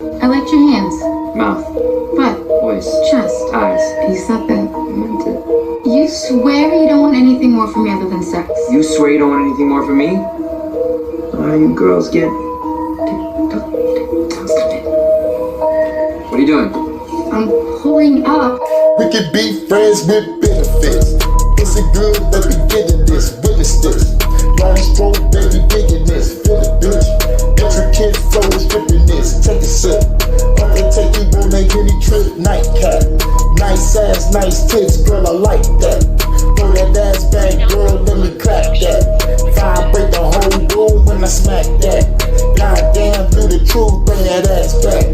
I liked your hands. Mouth. Butt. Voice. Chest. Eyes. You said that. I meant it. You swear you don't want anything more from me other than sex? You swear you don't want anything more from me? How you girls get... Stop it. What are you doing? I'm pulling up. We can be friends with benefits. It's a good that we getting this, witness this. Long stroke, baby, digging this, feel the bitch. Intricate flow, stripping this, take a sip. Up and take you on a uni trip, nightcap. Nice ass, nice tits, girl, I like that. Throw that ass back, girl, let me clap that. Vibrate the whole room when I smack that. Goddamn, do the truth, bring that ass back.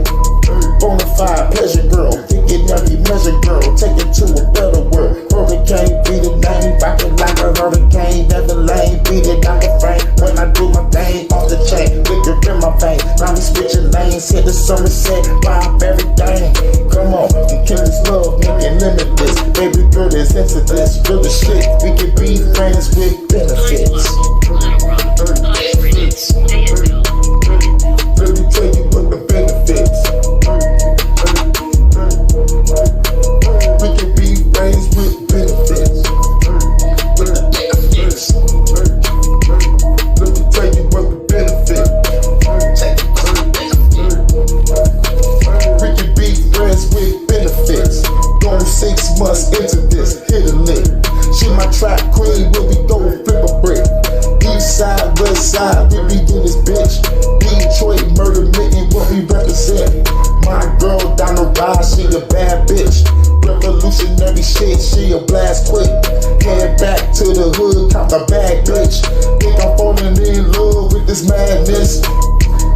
Bonafide pleasure, girl, thinking every measure, girl. Take it to a better world. Hurricane, be the name, rockin' like a hurricane. Never lane, beat it like a frame. When I do my thing, off the chain, liquor in my veins. Now we switching lanes, hit the Somerset, vibe everything. Come on, and kill this love, make it limitless. Baby girl is into this, real as shit. We can be friends with benefits. Let me tell you what the benefits. We can be friends with benefits. Let me tell you what the benefits. We can be friends with benefits. Going 6 months into this, hit a lick. She my trap queen, where we go flip a brick. East side, west side, we be in this bitch. Detroit murder mitten, what we represent. My girl down the ride, she a bad bitch. Revolutionary shit, she a blast quick. Head back to the hood, count the bag, bitch. Think I'm falling in love with this madness.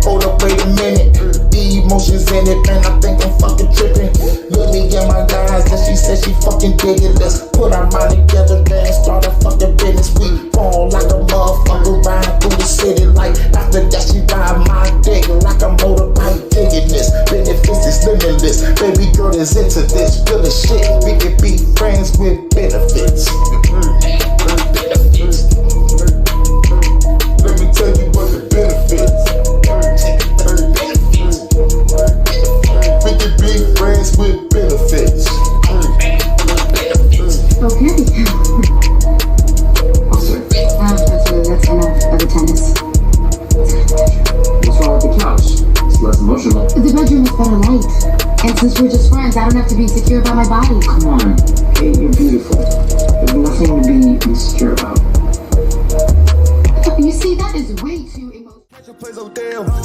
Hold up, wait a minute. The emotions in it, man, I think I'm fucking tripping. Look me in my eyes, and she said she fucking dig it. Let's put our mind together, then start a fucking business. We fall like a motherfucker, ride through the city like. After that, she ride my dick like a motorbike, digging this. Benefits is limitless, baby girl is into this. Feel the shit, we can be friends with benefits. Let me tell you what the benefits. We can be friends with benefits. Okay. That's enough of the tennis. What's wrong with the couch? It's less emotional. The bedroom is better light. And since we're just friends, I don't have to be insecure about my body. Come on. Hey, you're beautiful. There's nothing to be insecure about. You see, that is way too emotional.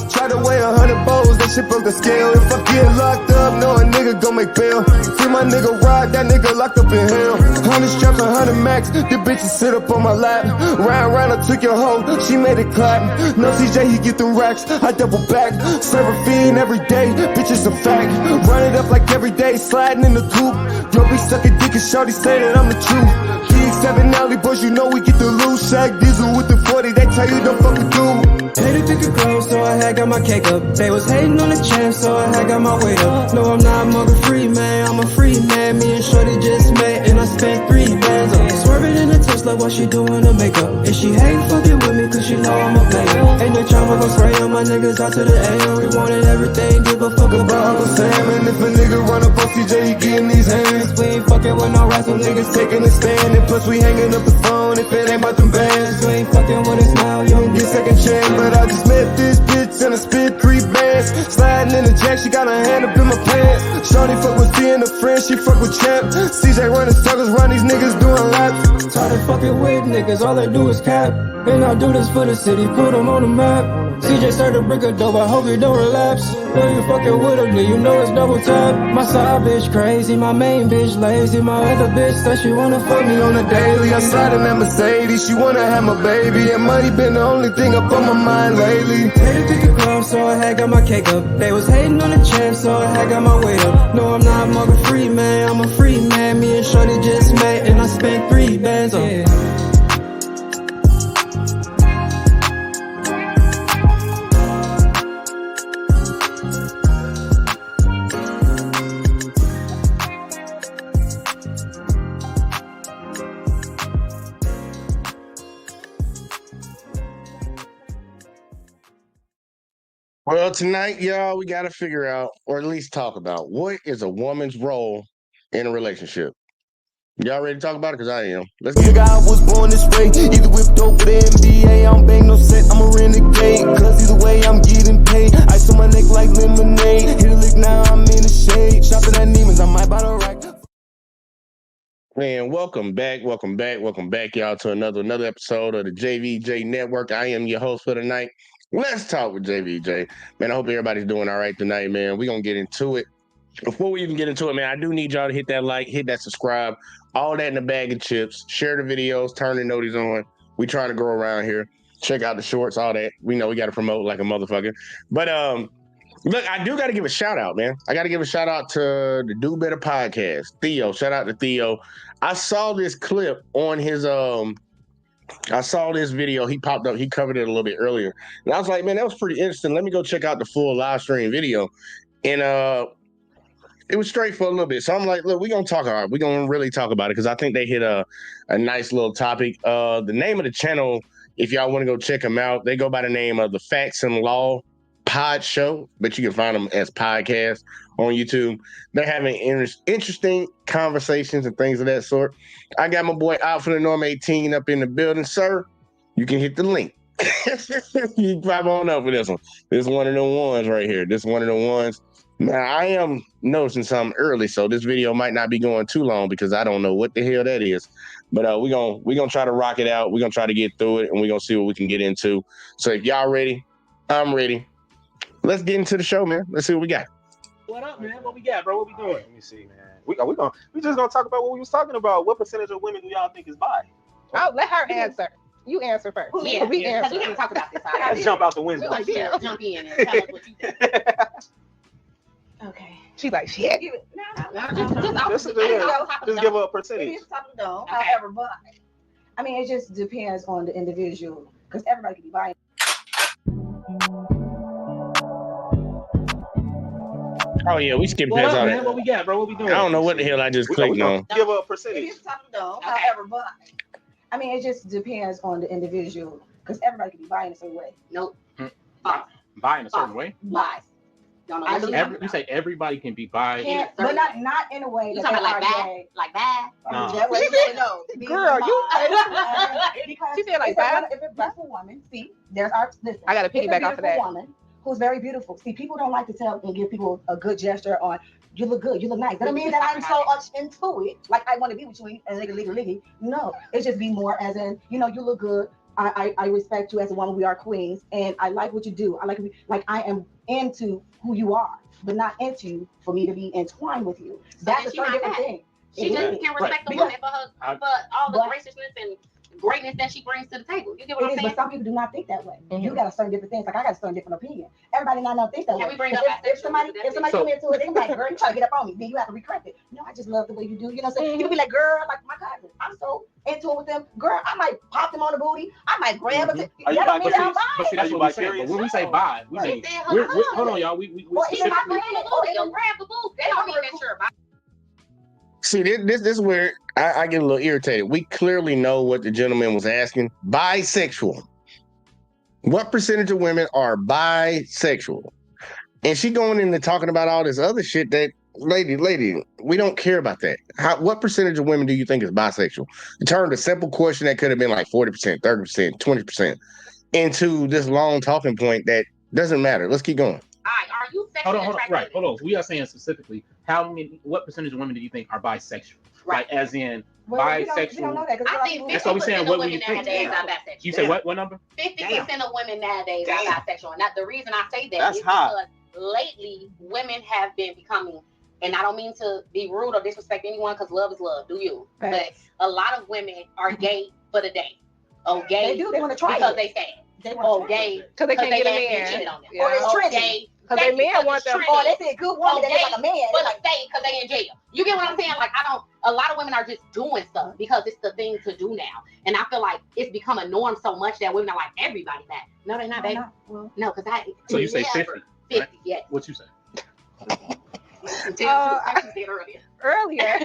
Try to weigh 100 bowls, that shit broke the scale. If I get locked up, no a nigga gon' make bail. Free my nigga Rod, that nigga locked up in hell. 100 straps, 100 max, the bitches sit up on my lap. Round, I took your hoe, she made it clap. No CJ, he get them racks, I double back. Serve a fiend every day, bitch it's a fact. Run it up like every day, sliding in the coupe. Yo, be sucking dick and shorty say that I'm the truth. Big 7 alley boys, you know we get the loose. Shaq Diesel with the 40, they tell you don't fucking do. Hated pick a girl, so I had got my cake up. They was hating on the champ, so I had got my weight up. No, I'm not mother free, man, I'm a free man. Me and Shorty just met, and I spent 3 bands on it. Swerving in the Tesla while she doing her makeup. And she hate fucking with me, cause she know I'm a player. Ain't no trauma gon' spray on my niggas out to the AM. We wanted everything, give a fuck about Uncle Sam. And if a nigga run up on CJ, he getting these hands. We ain't fucking with no rats, some niggas Taking a stand, and plus we hanging up the phone if it ain't about them bands. We ain't fucking with us now, you don't Get get second chance, but I just met this bitch and I spit 3 bands. Sliding in the jack, she got her hand up in my pants. Shorty fuck with being a friend, she fuck with champ. CJ running circles, run these niggas doing laps. Tired of fucking with niggas, all they do is cap. And I do this for the city, put them on the map. CJ started to brick a dope, I hope you don't relapse. When you fucking with her, then you know it's double tap. My side bitch crazy, my main bitch lazy. My other bitch said she wanna fuck me on the daily. I slide in that Mercedes, she wanna have my baby. And money been the only thing up on my mind lately. Hated pick a girl, so I had got my cake up. They was hating on the champ, so I had got my weight up. No, I'm not mother free, man, I'm a free man. Me and Shorty just met, and I spent 3 bands on it. Well, Well, tonight, y'all, we got to figure out, or at least talk about, what is a woman's role in a relationship. Y'all ready to talk about it? Because I am. Let's get it. Nigga, I was born this way. Either whipped dope for the NBA. I don't bang no set, I'm a renegade. Cause either way, I'm getting paid. Ice on my neck like lemonade. Hit a lick now, I'm in the shade. Shopping at Neiman's, I might buy the rack. Man, welcome back, y'all, to another episode of the JVJ Network. I am your host for tonight. Let's talk with JVJ. Man, I hope everybody's doing all right tonight, man. We're going to get into it. Before we even get into it, man, I do need y'all to hit that like, hit that subscribe, all that in a bag of chips. Share the videos, turn the noties on. We trying to grow around here. Check out the shorts, all that. We know we got to promote like a motherfucker. But look, I do got to give a shout out, man. I got to give a shout out to the Do Better podcast, Theo. Shout out to Theo. I saw this clip on his I saw this video. He popped up. He covered it a little bit earlier, and I was like, man, that was pretty interesting. Let me go check out the full live stream video, and it was straight for a little bit. So I'm like, look, we're going to talk about it. We're going to really talk about it because I think they hit a nice little topic. The name of the channel, if y'all want to go check them out, they go by the name of the Facts and Law Pod Show, but you can find them as podcasts on YouTube. They're having interesting conversations and things of that sort. I got my boy out for the Norm 18 up in the building, sir. You can hit the link. You can pop on up with this one. This is one of the ones right here. This is one of the ones. Now, I am noticing something early, so this video might not be going too long because I don't know what the hell that is. But we're gonna try to rock it out. We're going to try to get through it, and we're going to see what we can get into. So if y'all ready, I'm ready. Let's get into the show, man. Let's see what we got. What up, man? What we got, bro? What we doing? Let me see, man. We just gonna talk about what we was talking about. What percentage of women do y'all think is bi? Oh, let her answer. You answer first. Yeah, we answer. We haven't talked about this. Let's jump out the window. Like, yeah, jump in and tell us what you think. Okay. She's like, shit. Just give her a percentage. However, but I mean, it just depends on the individual because everybody can be buying. Oh yeah, we skipped What past up, all man? that. What we got, bro? What we doing? I don't know what the hell I just clicked on. Give her a It percentage. is top down. However, but I mean, it just depends on the individual because everybody can be buying a certain way. Nope. Buy in a certain way. Buy. You say everybody can be bi. But not in a way You that talking they about are like bad? gay. Like bad? No. That way, no. Girl, you. Because She said like if bad? If a beautiful woman, see, there's our. Listen, I got to if a piggyback off of that. beautiful woman who's very beautiful. See, people don't like to tell and give people a good gesture on. You look good. You look nice. That don't mean that I'm so much into it. Like I want to be with you and liggy. No, it's just be more as in, you look good. I respect you as a woman. We are queens, and I like what you do. I am into who you are, but not into you for me to be entwined with you. That's a totally different thing. She just can respect the woman for all the graciousness and greatness that she brings to the table. You get what I'm saying? But some people do not think that way. You got to certain different things. Like I got a certain different opinion. Everybody not think that way. Can we bring up if somebody come into it, they be like, girl, you try to get up on me. Then you have to recorrect it. No, I just love the way you do. You know what I'm saying? People be like, girl, like my cousin. I'm so into it with them. Girl, I might pop them on the booty. I might grab it. But that's what we say. But when we say bi, we mean hold on, y'all. We specifically. Grab the booty. They don't mean that you're bi. See, this is where I get a little irritated. We clearly know what the gentleman was asking. Bisexual. What percentage of women are bisexual? And she going into talking about all this other shit that, lady, we don't care about that. What percentage of women do you think is bisexual? It turned a simple question that could have been like 40%, 30%, 20% into this long talking point that doesn't matter. Let's keep going. All right, are you sexually attracted? Hold on. We are saying specifically what percentage of women do you think are bisexual? Right. Like as in bisexual. We don't know that I think 50% of women nowadays are bisexual. You say what number? 50% of women nowadays are bisexual. And the reason I say that is because lately women have been becoming, and I don't mean to be rude or disrespect anyone because love is love, do you? But a lot of women are gay for the day. Oh, gay. They do. They want to try because it. they sad. Oh, gay. Because they can't get a man. Cheated on them. Or it's trendy. Gay. Because they men want them. Oh, they say good woman. They look like a man. But like stay because they in jail. You get what I'm saying? Like a lot of women are just doing stuff because it's the thing to do now. And I feel like it's become a norm so much that women are like, everybody that. No, they're not, baby. No, because So you say 50? 50, right? yeah. What you say? Earlier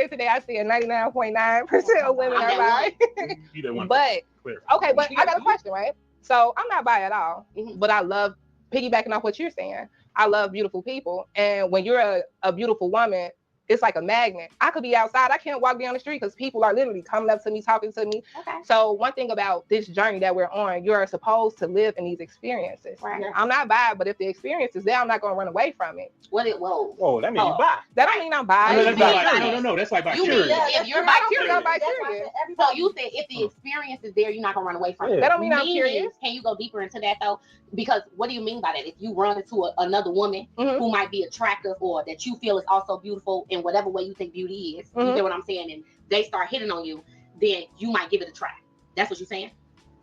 today, I said 99.9% of women are bi. You didn't want But okay, but I got a question, right? So I'm not bi at all, but I love piggybacking off what you're saying. I love beautiful people. And when you're a beautiful woman, it's like a magnet. I could be outside. I can't walk down the street because people are literally coming up to me, talking to me. Okay. So one thing about this journey that we're on, you're supposed to live in these experiences. Right. I'm not bi, but if the experience is there, I'm not going to run away from it. Whoa, that means you bi. That don't mean I'm bi. No, that's like bi curious. If you're bi curious. Bi-curious. So you said if the experience is there, you're not gonna run away from it. That don't mean I'm curious. Can you go deeper into that though? Because what do you mean by that? If you run into another woman who might be attractive or that you feel is also beautiful in whatever way you think beauty is, you get what I'm saying, and they start hitting on you, then you might give it a try. That's what you're saying?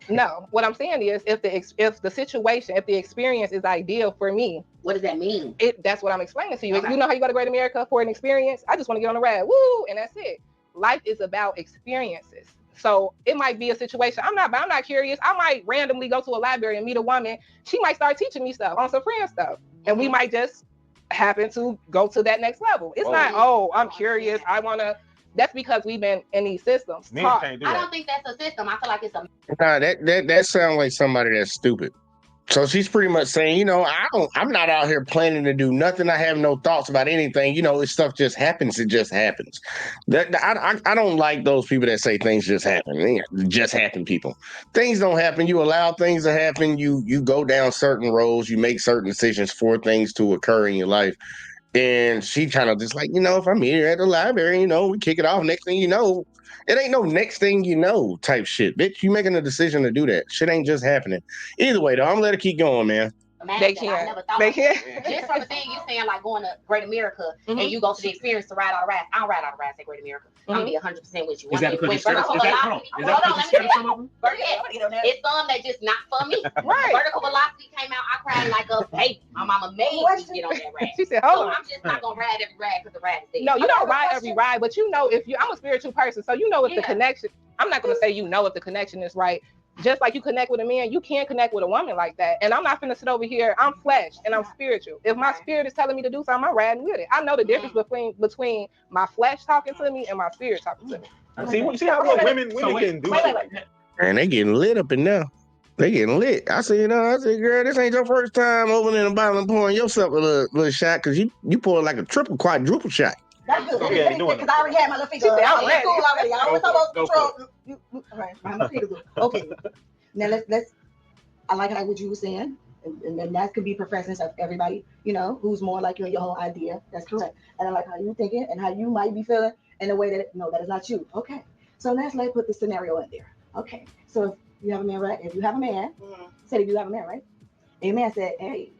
No, what I'm saying is if the situation, if the experience is ideal for me. What does that mean? That's what I'm explaining to you. Okay. You know how you go to Great America for an experience? I just want to get on the ride, woo, and that's it. Life is about experiences. So it might be a situation. I'm not curious. I might randomly go to a library and meet a woman. She might start teaching me stuff on some friend stuff. And we might just happen to go to that next level. It's not, I'm curious. I want to. That's because we've been in these systems. I don't think that's a system. I feel like it's a. Nah, that sounds like somebody that's stupid. So she's pretty much saying, I'm not out here planning to do nothing. I have no thoughts about anything. If stuff just happens, it just happens. I don't like those people that say things just happen. Just happen, people. Things don't happen. You allow things to happen. You go down certain roads. You make certain decisions for things to occur in your life. And she kind of just like, if I'm here at the library, we kick it off. Next thing you know, it ain't no next thing you know type shit. Bitch, you making a decision to do that. Shit ain't just happening. Either way, though, I'm gonna let it keep going, man. They can't. Just from the thing you saying, like going to Great America and you go to the experience to ride all the rides. I don't ride all the rides at Great America. I'm gonna be 100% with you. Is that because you're scared of some of them? It's some that just not for me. Right. Vertical velocity came out. I cried like a baby. My mama made me get on that ride. She said, so I'm just not gonna ride every ride because the ride is there. No, you don't ride every ride, but I'm a spiritual person, so if the connection. I'm not gonna say if the connection is right. Just like you connect with a man, you can't connect with a woman like that. And I'm not finna sit over here. I'm flesh and I'm spiritual. If my spirit is telling me to do something, I'm riding with it. I know the difference between my flesh talking to me and my spirit talking to me. See how women can do it. And they getting lit up in there. They getting lit. I said, girl, this ain't your first time opening a bottle and pouring yourself a little shot because you poured like a triple, quadruple shot. That's good. Because I already had my little figure. I was cool already. I always talk about control. All right, my figure. Okay. Now let's. I like what you were saying, and that could be preferences of everybody. Who's more like you and your whole idea. That's correct. And I like how you thinking and how you might be feeling in a way that that is not you. Okay. So let's put the scenario in there. Okay. So if you have a man, right? If you have a man, say if you have a man, right? And your man said, "Hey,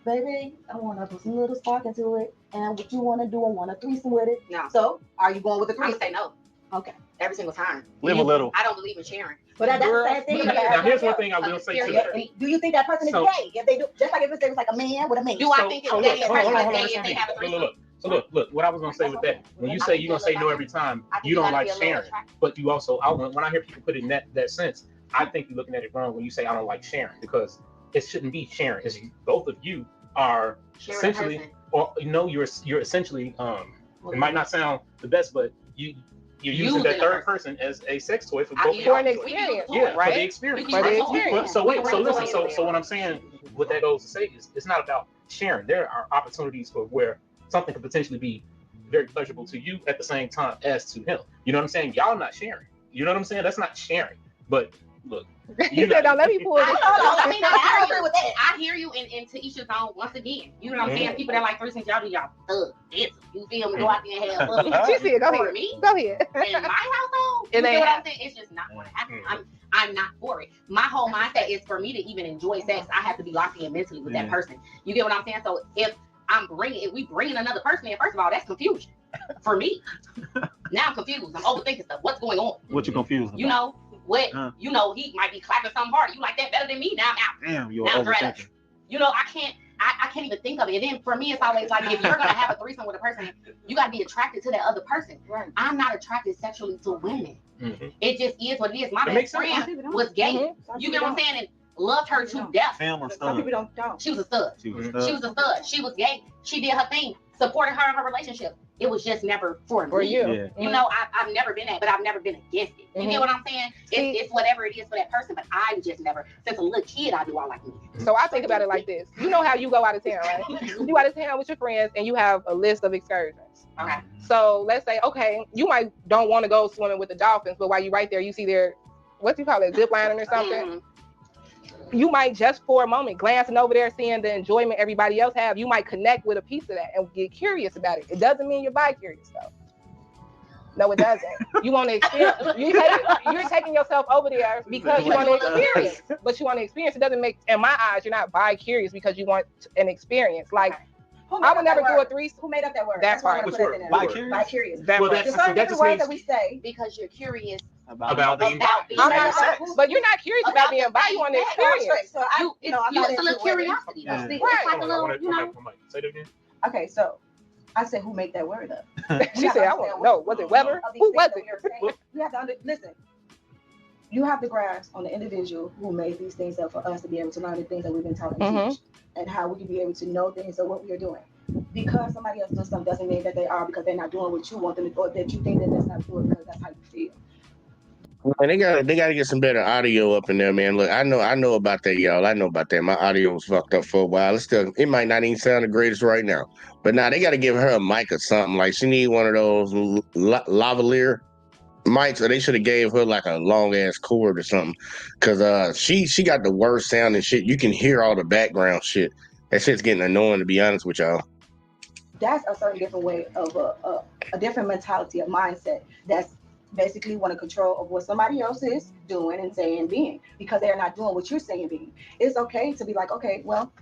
baby, I want to put some little spark into it. And what you want to do, I want a threesome with it." No. So, are you going with the I'm threesome? gonna say no. Okay. Every single time. Live a little. I don't believe in sharing. But that's the same thing. Now, here's one thing I will say to you. Do you think that person is gay? If they do, just like if it was like a man with a man. Do I think it's gay if they have a threesome? Look, what I was gonna say with that, when you say you're gonna say no every time, you don't like sharing. But you also, when I hear people put it in that sense, I think you're looking at it wrong when you say I don't like sharing, because it shouldn't be sharing. It's both of you are essentially, you're essentially, it might not sound the best, but you're using that third person as a sex toy for both for an experience. Yeah, right? for the experience. For the experience. So listen. So what I'm saying, what that goes to say is, it's not about sharing. There are opportunities for where something could potentially be very pleasurable to you at the same time as to him. You know what I'm saying? Y'all not sharing. You know what I'm saying? That's not sharing. But look, you said, "Don't let me pull." I agree with that. I hear you, and to each his own. Once again, you know what I'm saying? People that like threesomes, y'all do y'all this. You feel me? Go out there and have fun. She said, "Go ahead, go ahead." In my household, you know what I'm saying? It's just not going to happen. I'm not for it. My whole mindset is for me to even enjoy sex, I have to be locked in mentally with that person. You get what I'm saying? So if we bringing another person in, first of all, that's confusion for me. Now I'm confused. I'm overthinking stuff. What's going on? What you confused about? What? He might be clapping something hard. You like that better than me? Now I'm out. Damn, you're overthinking. I can't even think of it. And then for me, it's always like, if you're gonna have a threesome with a person, you gotta be attracted to that other person. Right. I'm not attracted sexually to women. Mm-hmm. It just is what it is. My best friend was gay. You get what I'm saying? And loved her to death. Some people don't. She was a stud. She was a stud. She was gay. She did her thing. Supported her in her relationship. it was just never for For me. you. Yeah. You know, I've never been that, but I've never been against it. You get what I'm saying? It's whatever it is for that person, but I just never, since a little kid, I do all like music. So I think about it like this. You know how you go out of town, right? You out of town with your friends and you have a list of excursions. Okay. So let's say, okay, you might don't want to go swimming with the dolphins, but while you're right there, you see their, what do you call it, zip lining or something? You might just for a moment, glancing over there, seeing the enjoyment everybody else have, you might connect with a piece of that and get curious about it. It doesn't mean you're bi-curious though. No, it doesn't. You want to experience. You're taking yourself over there because you want to experience. But you want to experience. It doesn't make, in my eyes, you're not bi-curious because you want an experience. Like, I would never do a threesome. Who made up that word? That's right. Bi-curious? Bi-curious. Well, There's certain different words that we say Because you're curious about being but you're not curious about being bi. You want to experience. So it's a little curiosity. Yeah. It's Right. like a little, you know. Say that again. Okay, so I said, who made that word up? She said, I want to know. Was it Weber? Who was it? You have to listen. You have to grasp on the individual who made these things up for us to be able to learn the things that we've been taught and teach, and how we can be able to know things of what we are doing. Because somebody else does something doesn't mean that they are, because they're not doing what you want them to do, or that you think that that's not doing because that's how you feel. Man, they gotta get some better audio up in there, man. Look, I know about that, y'all. I know about that. My audio was fucked up for a while. It might not even sound the greatest right now. But now they gotta give her a mic or something. Like she need one of those lavalier mics, or they should have gave her like a long ass cord or something. Cause she got the worst sound and shit. You can hear all the background shit. That shit's getting annoying, to be honest with y'all. That's a certain different way of a different mentality, a mindset that's basically want to control of what somebody else is doing and saying and being, because they're not doing what you're saying and being. It's okay to be like, okay, well,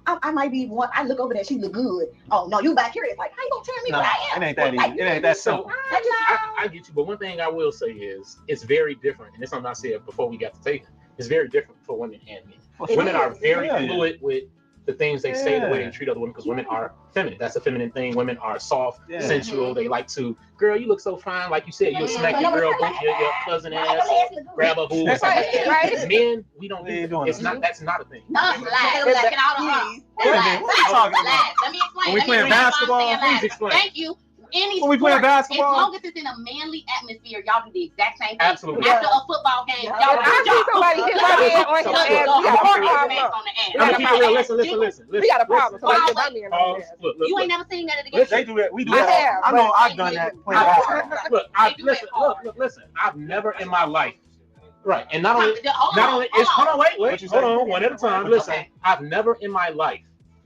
I might be one. I look over there, she look good. Oh no, you back here. It's like, how you gonna tell me what I am? It ain't that easy. It ain't that simple. I get you, but one thing I will say is it's very different, and this something I said before we got to take it. It's very different for women and men. Women are very fluid with the things they say, the way they treat other women, because women are feminine. That's a feminine thing. Women are soft, sensual. They like to, girl, you look so fine. Like you said, you'll smack your girl, your cousin ass, grab a boob. Right. Men, we don't do that. It's not. That's not a thing. Let me explain. When we playing basketball, please explain. Thank you. When we playing basketball, as long as it's in a manly atmosphere, y'all do the exact same thing. Absolutely. After a football game, y'all I see somebody hit my man on his ass. We got a problem. Listen. We got a problem. Somebody hit my man on his ass. You ain't never seen that at the game. they do that. We do I that. have, I know. I've done that playing basketball. Listen. I've never in my life. Right, and not only hold on, one at a time. Listen, I've never in my life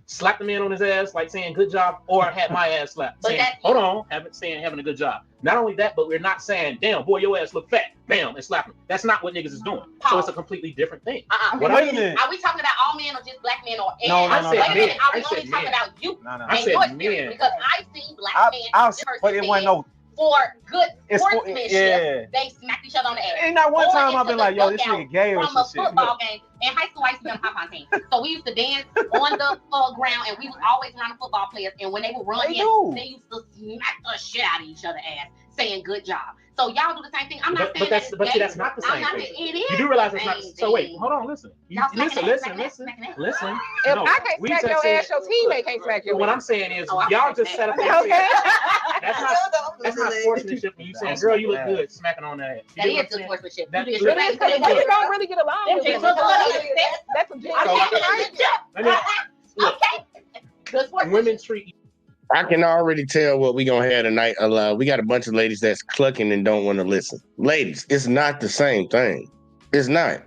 slapped a man on his ass like saying good job, or had my ass slapped saying hold on, having a good job. Not only that, but we're not saying damn boy your ass look fat, bam, and slapping. That's not what niggas is doing. So it's a completely different thing. Wait a minute. Are we talking about all men or just black men or No. Wait a minute, are we only talking about you? I said men. Because I've seen black men but it wasn't no. For good sportsmanship, they smacked each other on the ass. Ain't not one time I've been like, yo, this nigga gay or some shit. From a football game. In high school, I used to be on the pom-pom team. So we used to dance on the ground, and we was always around the football players. And when they would run in, they used to smack the shit out of each other's ass, saying good job. So y'all do the same thing. I'm not saying that's not the same thing. It is. You do realize it's not. So wait, hold on, listen. Listen. If I can't smack your ass, your teammate can't smack your ass. What I'm saying is, y'all just set up there. Okay. That's not sportsmanship when you say, girl, you look good, smacking on that ass. That is good sportsmanship. That is Women don't really get along with it. That's a Good sportsmanship. Women treat. I can already tell what we gonna have tonight. We got a bunch of ladies that's clucking and don't want to listen. Ladies, it's not the same thing. It's not.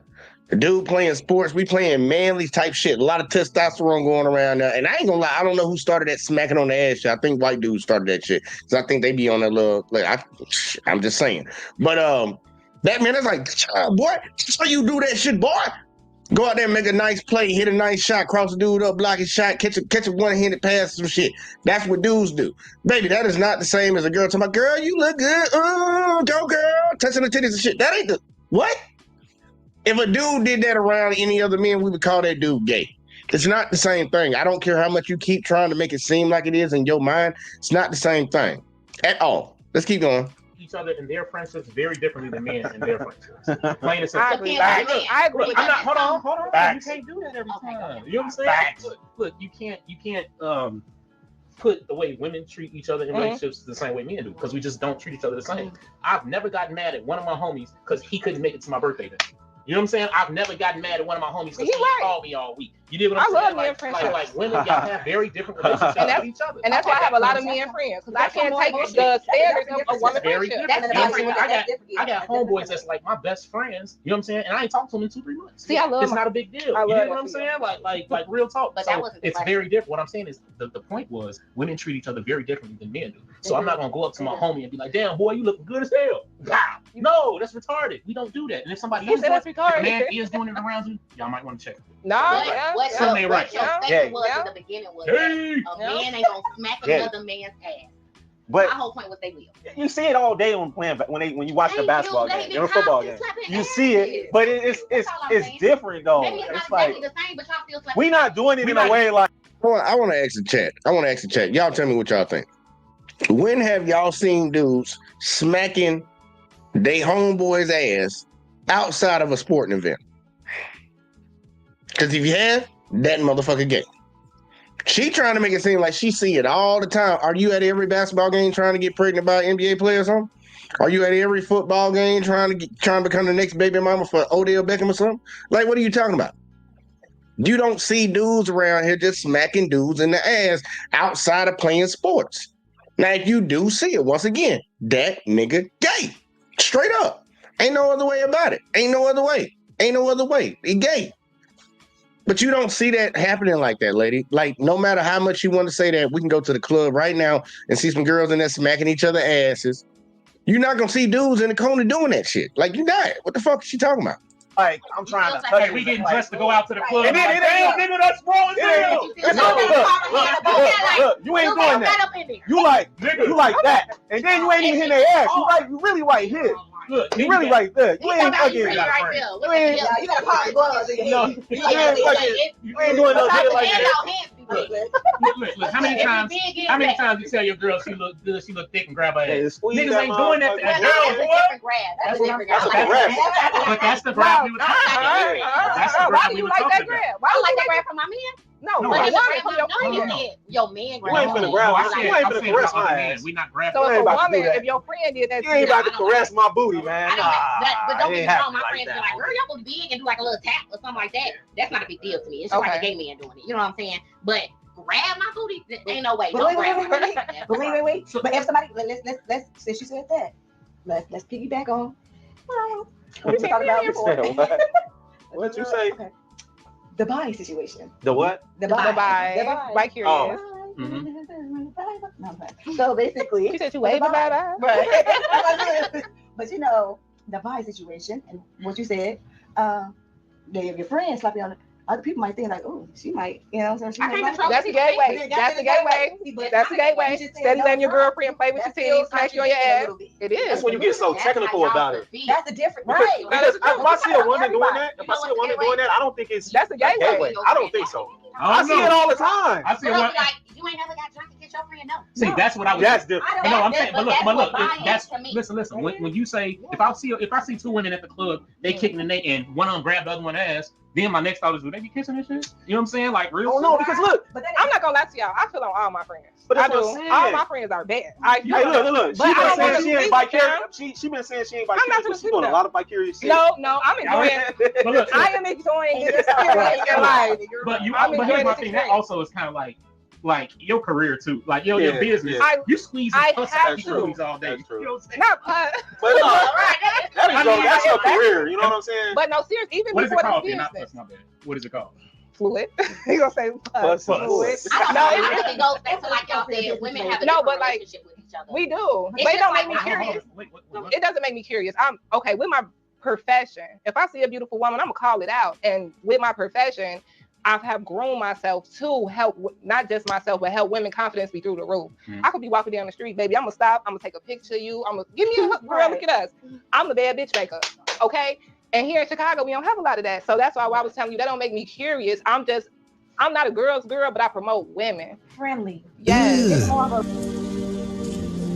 The dude playing sports, we playing manly type shit. A lot of testosterone going around there. And I ain't gonna lie, I don't know who started that smacking on the ass shit. I think white dudes started that shit. Cause I think they be on that little, I'm just saying. But that man, it's like, boy, so you do that shit, boy. Go out there, make a nice play, hit a nice shot, cross the dude up, block his shot, catch a one-handed pass, some shit. That's what dudes do. Baby, that is not the same as a girl talking about, girl, you look good. Go, girl. Touching the titties and shit. That ain't the, what? If a dude did that around any other men, we would call that dude gay. It's not the same thing. I don't care how much you keep trying to make it seem like it is in your mind. It's not the same thing at all. Let's keep going. Each other in their friendships very differently than men in their friendships. Plain and simple. I agree. Look, I'm not. Hold on. Facts. You can't do that every time. You know what I'm saying? Facts. Look, you can't. put the way women treat each other in relationships the same way men do, because we just don't treat each other the same. I've never gotten mad at one of my homies because he couldn't make it to my birthday then. You know what I'm saying? I've never gotten mad at one of my homies because he called me all week. You did what I'm saying? I love men friendships. Like women, y'all have very different relationships with each other. And that's why I have a lot of men friends, because I can't take the standards of a woman friendship. I got homeboys that's like my best friends. You know what I'm saying? And I ain't talked to them in 2-3 months. See, I love it's not a big deal. You know what I'm saying? Like real talk. But so it's very different. What I'm saying is the point was women treat each other very differently than men do. So I'm not gonna go up to my homie and be like, damn boy, you looking good as hell. Wow. No, that's retarded. We don't do that. And if somebody is doing it around you, y'all might want to check it. What something ain't right. Your statement was in the beginning was that a man ain't gonna smack another man's ass. But my whole point was they will. You see it all day when you watch the basketball game, or football game. You see it, but it's different though. Maybe it's it's not like exactly the same, but y'all still slap. we not doing it in a way like. I want to ask the chat. Y'all tell me what y'all think. When have y'all seen dudes smacking they homeboy's ass outside of a sporting event? Because if you have, that motherfucker gay. She trying to make it seem like she see it all the time. Are you at every basketball game trying to get pregnant by an NBA player or something? Are you at every football game trying to become the next baby mama for Odell Beckham or something? Like, what are you talking about? You don't see dudes around here just smacking dudes in the ass outside of playing sports. Now, if you do see it, once again, that nigga gay. Straight up. Ain't no other way about it. Ain't no other way. He gay. But you don't see that happening like that, lady. Like, no matter how much you want to say that, we can go to the club right now and see some girls in there smacking each other asses. You're not going to see dudes in the corner doing that shit. Like, you not. What the fuck is she talking about? Like, I'm trying to touch we getting dressed to go out to the club. And then it ain't, nigga, that's wrong as hell. Look, you ain't doing that. You like that. And then you ain't even hitting their ass. You really right here. Look, you really right there. You ain't fucking. You got pop gloves. You ain't doing no shit like that. Look, how many times you tell your girl she look good, she look thick and grab her ass? Niggas ain't doing that to that girl, boy. That's a different grab. But that's the grab we were talking about. Why do you like that grab? Why do you like that grab from my man? No, your man grab. You ain't finna grab. You ain't finna caress my ass. We not grabbing. So if a woman, if your friend did that, you ain't about to caress my booty, man. But don't get me wrong, my friends be like, girl, y'all was big and do like a little tap or something like that. That's not a big deal to me. It's just like a gay man doing it. You know what I'm saying? But grab my booty, ain't no way. But wait. But if somebody, let's since she said that, let's piggyback on. What we talking about before? What you say? Okay. The body situation. The what? The body. By curious. Oh. So basically, she said you waved about that. Right. But you know, the body situation and what you said, your friends slap you on. Other people might think like, oh, she might, you know. So she that's a gay way. That's a gay way. That's a gay way. Steady letting your girlfriend play with your titties, smack you on your ass. It is. That's when you get so technical about it. That's the difference, right? Because if I see a woman doing that, I don't think it's that's a gay way. I don't think so. I see it all the time. I see one. You ain't never got drunk to get your friend no. See, that's what I was. That's different. No, I'm saying, but look, that's listen. When you say if I see two women at the club, they kicking the neck and one of them grab the other one's ass, then my next thought is, would they be kissing and shit? You know what I'm saying? Like real. Oh no, because look, I'm not gonna lie to y'all. I feel on all my friends. But I do. All my friends are bad. Hey, look. She been saying she ain't vicarious. She been saying she ain't vicarious. She's doing a lot of vicarious shit. No, I'm enjoying. I am enjoying this experience in life. But here's my thing. That also is kind of like your career too, like your business. You squeeze puss out these all day. You know what I'm saying? Not puss. But that's your career. You know what I'm saying? But no, seriously, even what before the business. Not puss, my bad. What is it called? Fluid. You gonna say puss? Fluid. I think it goes back to like y'all said, women have a different relationship with each other. We do. But it don't make me curious. It doesn't make me curious. I'm okay with my profession. If I see a beautiful woman, I'm gonna call it out. And with my profession, I have grown myself to help, not just myself, but help women confidence be through the roof. I could be walking down the street, baby. I'm gonna stop. I'm gonna take a picture of you. I'm gonna give me a hug, girl. Look at us. I'm the bad bitch maker. Okay. And here in Chicago, we don't have a lot of that. So that's why I was telling you that don't make me curious. I'm not a girl's girl, but I promote women. Friendly. Yes. It's more of a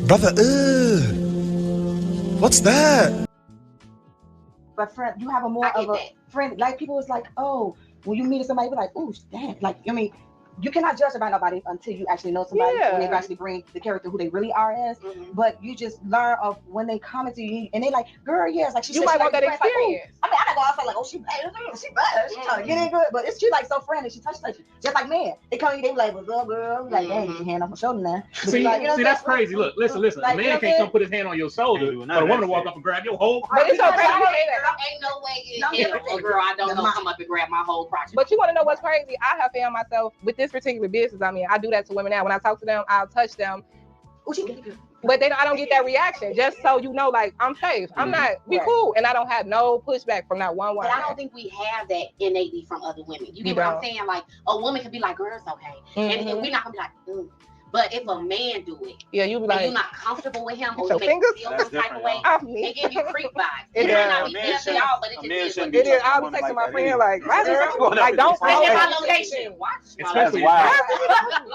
brother. What's that? But friend, you have a more of a friend. Like people is like, oh. When you meet somebody, you're like, oh, damn. Like, I mean, you cannot judge about nobody until you actually know somebody. Yeah. When they actually bring the character who they really are as. But you just learn of when they comment to you and they like, girl, yes, like she You said, might she want like that friends, like, ooh. experience. I mean, I not gonna say like, oh, she bad, she trying to get in good, but she like so friendly, she touch you. Just like man, they come in, they be like, what's up, girl? Like, hey, get your hand off my shoulder now. But See, like, you know see, that's crazy. Look, listen. Like, A you know man what can't I'm come put his hand on your shoulder, Ain't doing but none a of woman that to walk shit. up and grab your whole. But it's so crazy. Ain't no way in hell a girl I don't know come up and grab my whole crotch. But you want to know what's crazy? I have found myself with this particular business. I mean, I do that to women now. When I talk to them, I'll touch them. But I don't get that reaction. Just so you know, like, I'm safe. I'm not, we cool. And I don't have no pushback from that one woman. But I don't think we have that innately from other women. You get what I'm saying? Like, a woman can be like, girl, it's okay. And we're not going to be like, ooh. But if a man do it, you be like, and you're not comfortable with him, or your you make you feel some type of way, it give you creep vibes. It may not be fair to y'all, but it just is what it is. I'll be texting my friend like, don't send my location. Watch.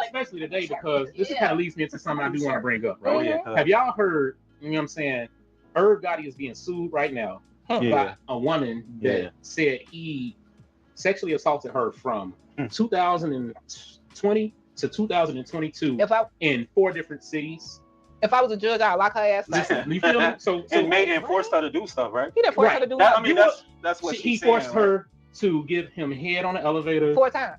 Especially today, because this kind of leads me into something I do want to bring up, right? Oh, yeah. Have y'all heard, you know what I'm saying, Irv Gotti is being sued right now by a woman that said he sexually assaulted her from 2020 to 2022 in 4 different cities. If I was a judge, I'd lock her ass up. You feel me? So and forced her to do stuff, right? He didn't force her to do that. that. I mean, that's what he forced her to give him head on the elevator 4 times.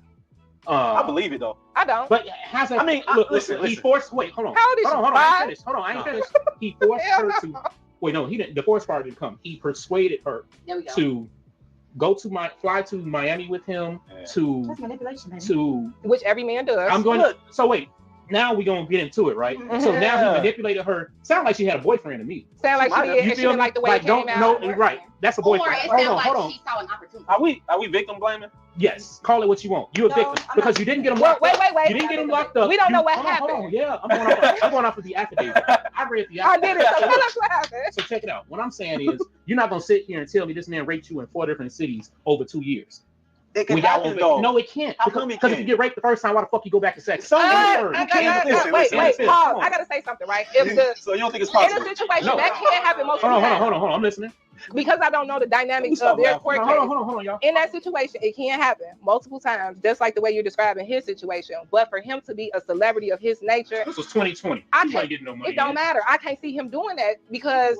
I believe it though. I don't. But how's that? I mean, look, listen. He forced. Wait, hold on. How old is she? Hold on. I ain't finished. Hold on, I ain't finished. He forced her to. Wait, no, he didn't. The forced part didn't come. He persuaded her to fly to Miami with him to That's manipulation, man. to which every man does. I'm going to. So wait. Now we're gonna get into it, right? So now he manipulated her. Sound like she had a boyfriend to me. Sound like she did. And she didn't like the way it came out. Right. That's a boyfriend. Hold on. She saw an opportunity. Are we victim blaming? Yes. Call it what you want. You're a victim because you didn't get him locked up. Wait. You didn't get him locked up. We don't know what happened. Hold on. Yeah, I'm going off of the affidavit. I read the affidavit. I did it. So tell us what happened. So check it out. What I'm saying is, you're not gonna sit here and tell me this man raped you in 4 different cities over 2 years. It can happen though. No, it can't. Because if you get raped the first time, why the fuck you go back to sex? Wait, pause. I gotta say something, right? So you don't think it's possible? In a situation that can't happen most of the time. Hold on. I'm listening. Because I don't know the dynamics of their court case. Hold on, y'all. In that situation, it can happen multiple times, just like the way you're describing his situation. But for him to be a celebrity of his nature, this was 2020. It don't matter. I can't see him doing that because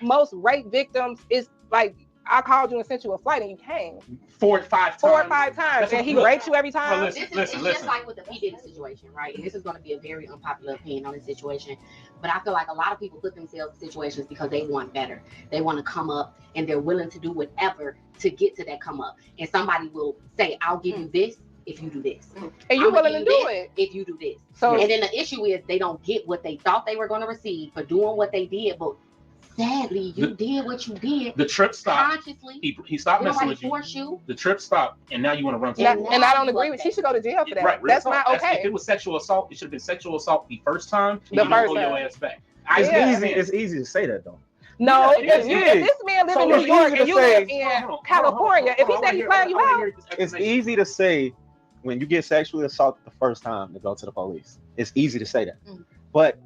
most rape victims is like, I called you and sent you a flight and you came 4 or 5 times. And he raped you every time. Listen. It's just like with the P. Diddy situation, right? And this is going to be a very unpopular opinion on this situation, but I feel like a lot of people put themselves in situations because they want better. They want to come up and they're willing to do whatever to get to that come up. And somebody will say, I'll give you this if you do this. And you're willing to do it if you do this. So, and then the issue is they don't get what they thought they were going to receive for doing what they did, but sadly, you did what you did. The trip stopped. Consciously. He stopped messing with you. The trip stopped, and now you want to run. And I don't agree with. She should go to jail for that. Right, that's not okay. If it was sexual assault, it should have been sexual assault the first time. The first time. Your ass back. It's easy to say that though. No, if this man lives in New York and you live in California, if he said he's flying you out, it's easy to say when you get sexually assaulted the first time to go to the police. It's easy to say that, but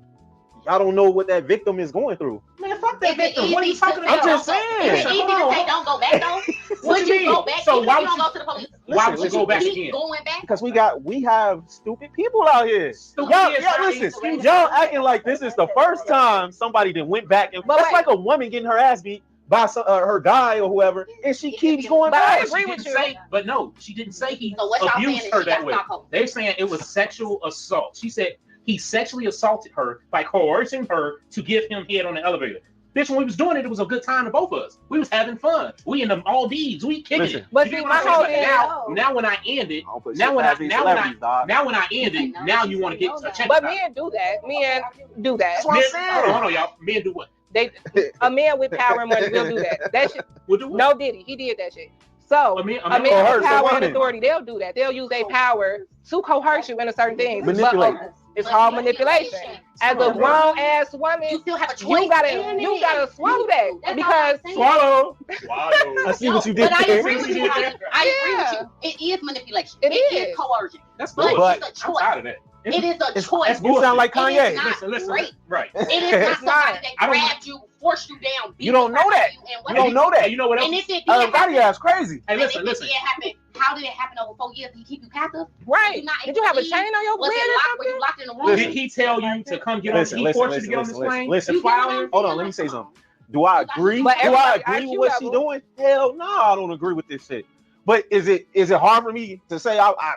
y'all don't know what that victim is going through. Man, fuck that victim. What are you talking about? I'm just saying. It's easy to say don't go back though. Would you go back? So why would you don't go to the police? Why would you go back keep again? Going back? Because we have stupid people out here. Y'all acting like this is the first time somebody that went back, and that's like a woman getting her ass beat by her guy or whoever, and she keeps going back. I agree with you. But no, she didn't say he abused her that way. They're saying it was sexual assault. She said he sexually assaulted her by coercing her to give him head on the elevator. Bitch, when we was doing it, it was a good time to both of us. We was having fun. We in the Maldives. We kicking it. But see, my whole thing now when I end it, now when I end it, now you want to get a check. But men do that. Men do that. That's what I'm saying. Hold on, y'all. Men do what? A man with power and money will do that. That shit. Will do what? No Diddy. He did that shit. So a man with power and authority, they'll do that. They'll use their power to coerce you into certain things. Manipulate. It's called manipulation. As a grown ass woman, you still have a choice. You gotta swallow that because swallow. I see what you did. But I agree with you. I agree with you. It is manipulation. It is coercion. That's but cool. it's a choice. I'm tired of that. It is a choice. You sound like Kanye. Listen, right. It is not somebody that grabbed you, forced you down. You don't know that. You don't know that. You know what else? And if it did happen, ass crazy. Hey, listen. How did it happen over 4 years? Did he keep you captive? Right. Did you have a chain on your wrist? Were you locked in a room? Did he tell you to come get on? He forced you to get on this plane? Listen, hold on. Let me say something. Do I agree? But Do I agree with what she's doing? Hell no, I don't agree with this shit. But is it hard for me to say I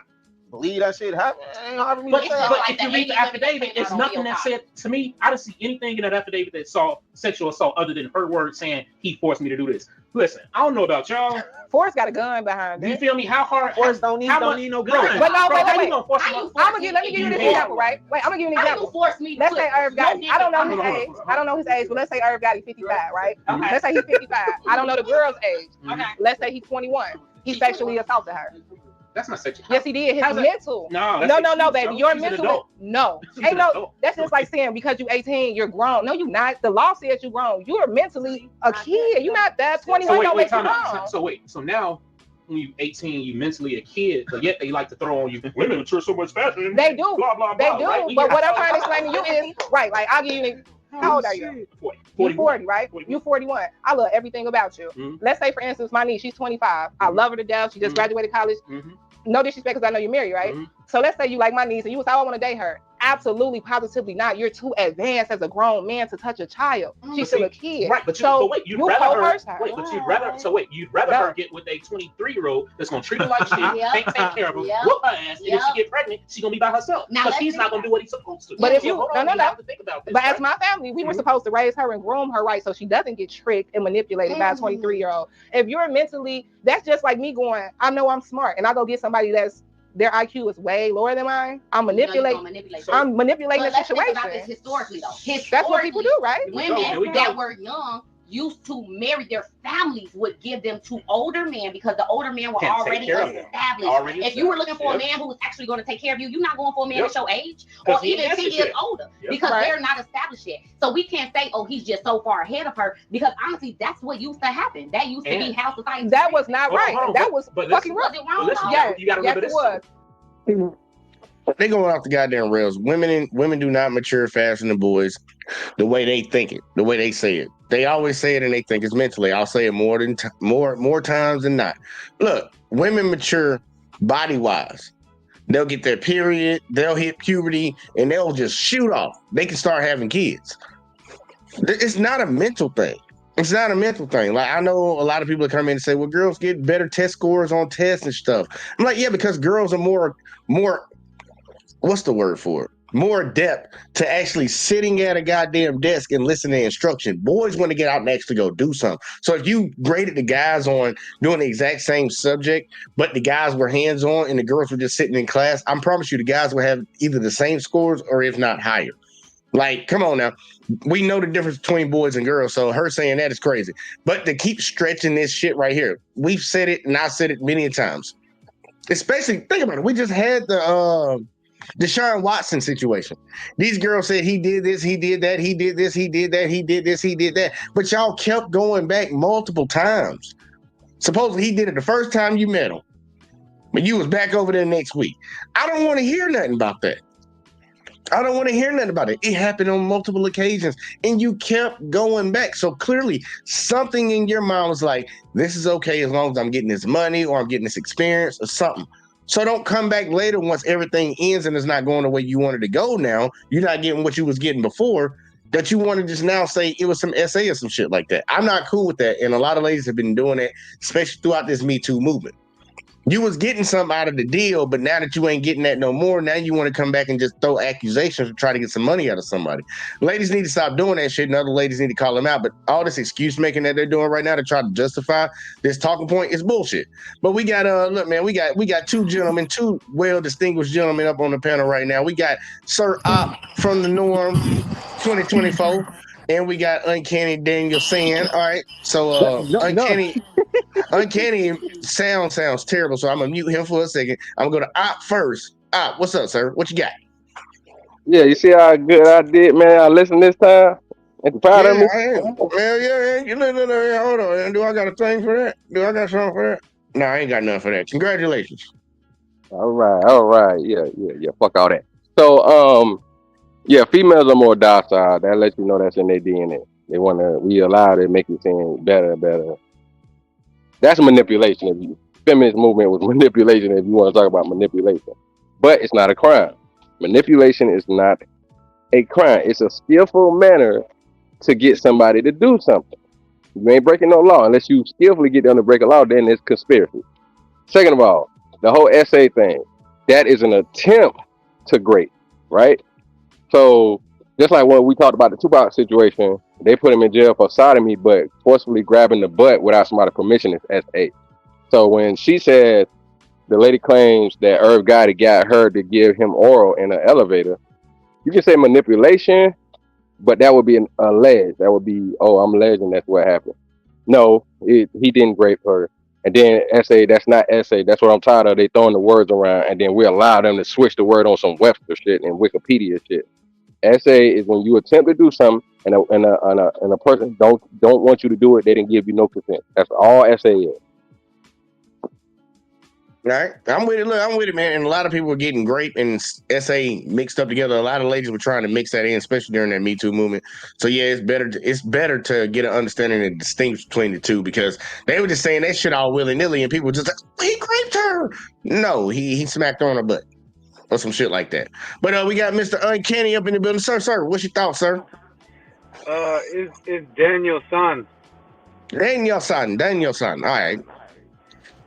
believe that shit happened? It ain't hard for me to say. But if you read the affidavit, it's nothing that said to me. I didn't see anything in that affidavit that saw sexual assault other than her word saying he forced me to do this. Listen, I don't know about y'all. Forrest got a gun behind it. You feel me? How hard? Forrest don't need no gun. But no, wait. Let me give you this example, right? Wait, I'm gonna give you an example. Let's say Irv got. I don't know his age. I don't know his age, but let's say Irv got 55, right? Let's say he's 55. I don't know the girl's age. Okay. Let's say he's 21. He sexually assaulted her. That's not sexual. Yes, he did. His mental. No, baby. Your mental. No. Ain't no. That's just like saying because you 18, you're grown. No, you not. The law says you're grown. You are mentally a kid. You're not that. 21 don't make you grown. So now, when you 18, you mentally a kid, but yet they like to throw on you. Women mature so much faster. They do. Blah, blah, blah. They do. Right? But what I'm trying to explain to you is right. Like I'll give you an. How old are you? 40. You 40, right? You 41. I love everything about you. Mm-hmm. Let's say, for instance, my niece, she's 25. I love her to death. She just graduated college. No disrespect, because I know you're married, right? So let's say you like my niece and you was, I want to date her. Absolutely, positively not. You're too advanced as a grown man to touch a child. She's still a kid. Right, but you'd rather her get with a 23-year-old that's gonna treat her like shit, can't take care of her, whoop her ass, and if she get pregnant, she's gonna be by herself. Because he's not gonna do what he's supposed to. But if you have to think about this, but as my family, we were supposed to raise her and groom her right so she doesn't get tricked and manipulated by a 23-year-old. If you're mentally, that's just like me going, I know I'm smart, and I go get somebody that's their IQ is way lower than mine. I'm manipulating the situation. About this historically, though. That's what people do, right? Women that were young used to marry, their families would give them to older men because the older men were already established. If you were looking for a man who was actually going to take care of you, you're not going for a man that's your age or even 10 years older because they're not established yet. So we can't say, oh, he's just so far ahead of her because honestly, that's what used to happen. That used to be how society. That was not right. That was fucking wrong. Yes, it was. They going off the goddamn rails. Women do not mature faster than boys. The way they think it, the way they say it. They always say it and they think it's mentally. I'll say it more times than not. Look, women mature body wise. They'll get their period, they'll hit puberty, and they'll just shoot off. They can start having kids. It's not a mental thing. It's not a mental thing. Like I know a lot of people come in and say, well, girls get better test scores on tests and stuff. I'm like, yeah, because girls are more what's the word for it? More adept to actually sitting at a goddamn desk and listening to instruction. Boys want to get out next to go do something. So if you graded the guys on doing the exact same subject, but the guys were hands-on and the girls were just sitting in class, I promise you the guys will have either the same scores or if not higher. Like, come on now. We know the difference between boys and girls, so her saying that is crazy. But to keep stretching this shit right here, we've said it and I said it many times. Especially, think about it. We just had the Deshaun Watson situation. These girls said he did this, he did that, he did this, he did that, he did this, he did that. But y'all kept going back multiple times. Supposedly he did it the first time you met him, but you was back over there next week. I don't want to hear nothing about that. I don't want to hear nothing about it. It happened on multiple occasions, and you kept going back. So clearly, something in your mind was like, this is okay as long as I'm getting this money or I'm getting this experience or something. So don't come back later once everything ends and it's not going the way you wanted to go now. You're not getting what you was getting before, that you want to just now say it was some SA or some shit like that. I'm not cool with that, and a lot of ladies have been doing that, especially throughout this Me Too movement. You was getting something out of the deal, but now that you ain't getting that no more, now you want to come back and just throw accusations to try to get some money out of somebody. Ladies need to stop doing that shit, and other ladies need to call them out. But all this excuse making that they're doing right now to try to justify this talking point is bullshit. But we got look, man, we got two well-distinguished gentlemen up on the panel right now. We got Sir Op from the Norm 2024. And we got Uncanny Daniel Sand. All right. So Uncanny sounds terrible. So I'm gonna mute him for a second. I'm gonna go to Op first. Op, what's up, sir? What you got? Yeah, you see how good I did, man. I listened this time. And proud of me. Yeah. You hold on. Do I got a thing for that? Do I got something for that? No, I ain't got nothing for that. Congratulations. All right. Yeah. Fuck all that. So yeah, females are more docile. That lets you know that's in their DNA. They wanna we allow it, make it seem better and better. That's manipulation. If you feminist movement was manipulation, if you want to talk about manipulation, but it's not a crime. Manipulation is not a crime. It's a skillful manner to get somebody to do something. You ain't breaking no law unless you skillfully get them to break a law. Then it's conspiracy. Second of all, the whole essay thing that is an attempt to great, right? So just like when we talked about the Tupac situation, they put him in jail for sodomy, but forcefully grabbing the butt without somebody's permission is SA. So when she said the lady claims that Irv Gotti got her to give him oral in an elevator, you can say manipulation, but that would be an alleged. That would be, oh, I'm alleging that's what happened. No, he didn't rape her. And then essay, that's not essay. That's what I'm tired of. They throwing the words around, and then we allow them to switch the word on some Webster shit and Wikipedia shit. Essay is when you attempt to do something, and a person don't want you to do it. They didn't give you no consent. That's all essay is. Right, I'm with it. Look, I'm with it, man. And a lot of people were getting grape and SA mixed up together. A lot of ladies were trying to mix that in, especially during that Me Too movement. So yeah, it's better to get an understanding and distinguish between the two, because they were just saying that shit all willy nilly, and people were just like, he raped her. No, he smacked her on her butt or some shit like that. But we got Mr. Uncanny up in the building, sir. What's your thoughts, sir? It's Daniel's son. Daniel's son. All right.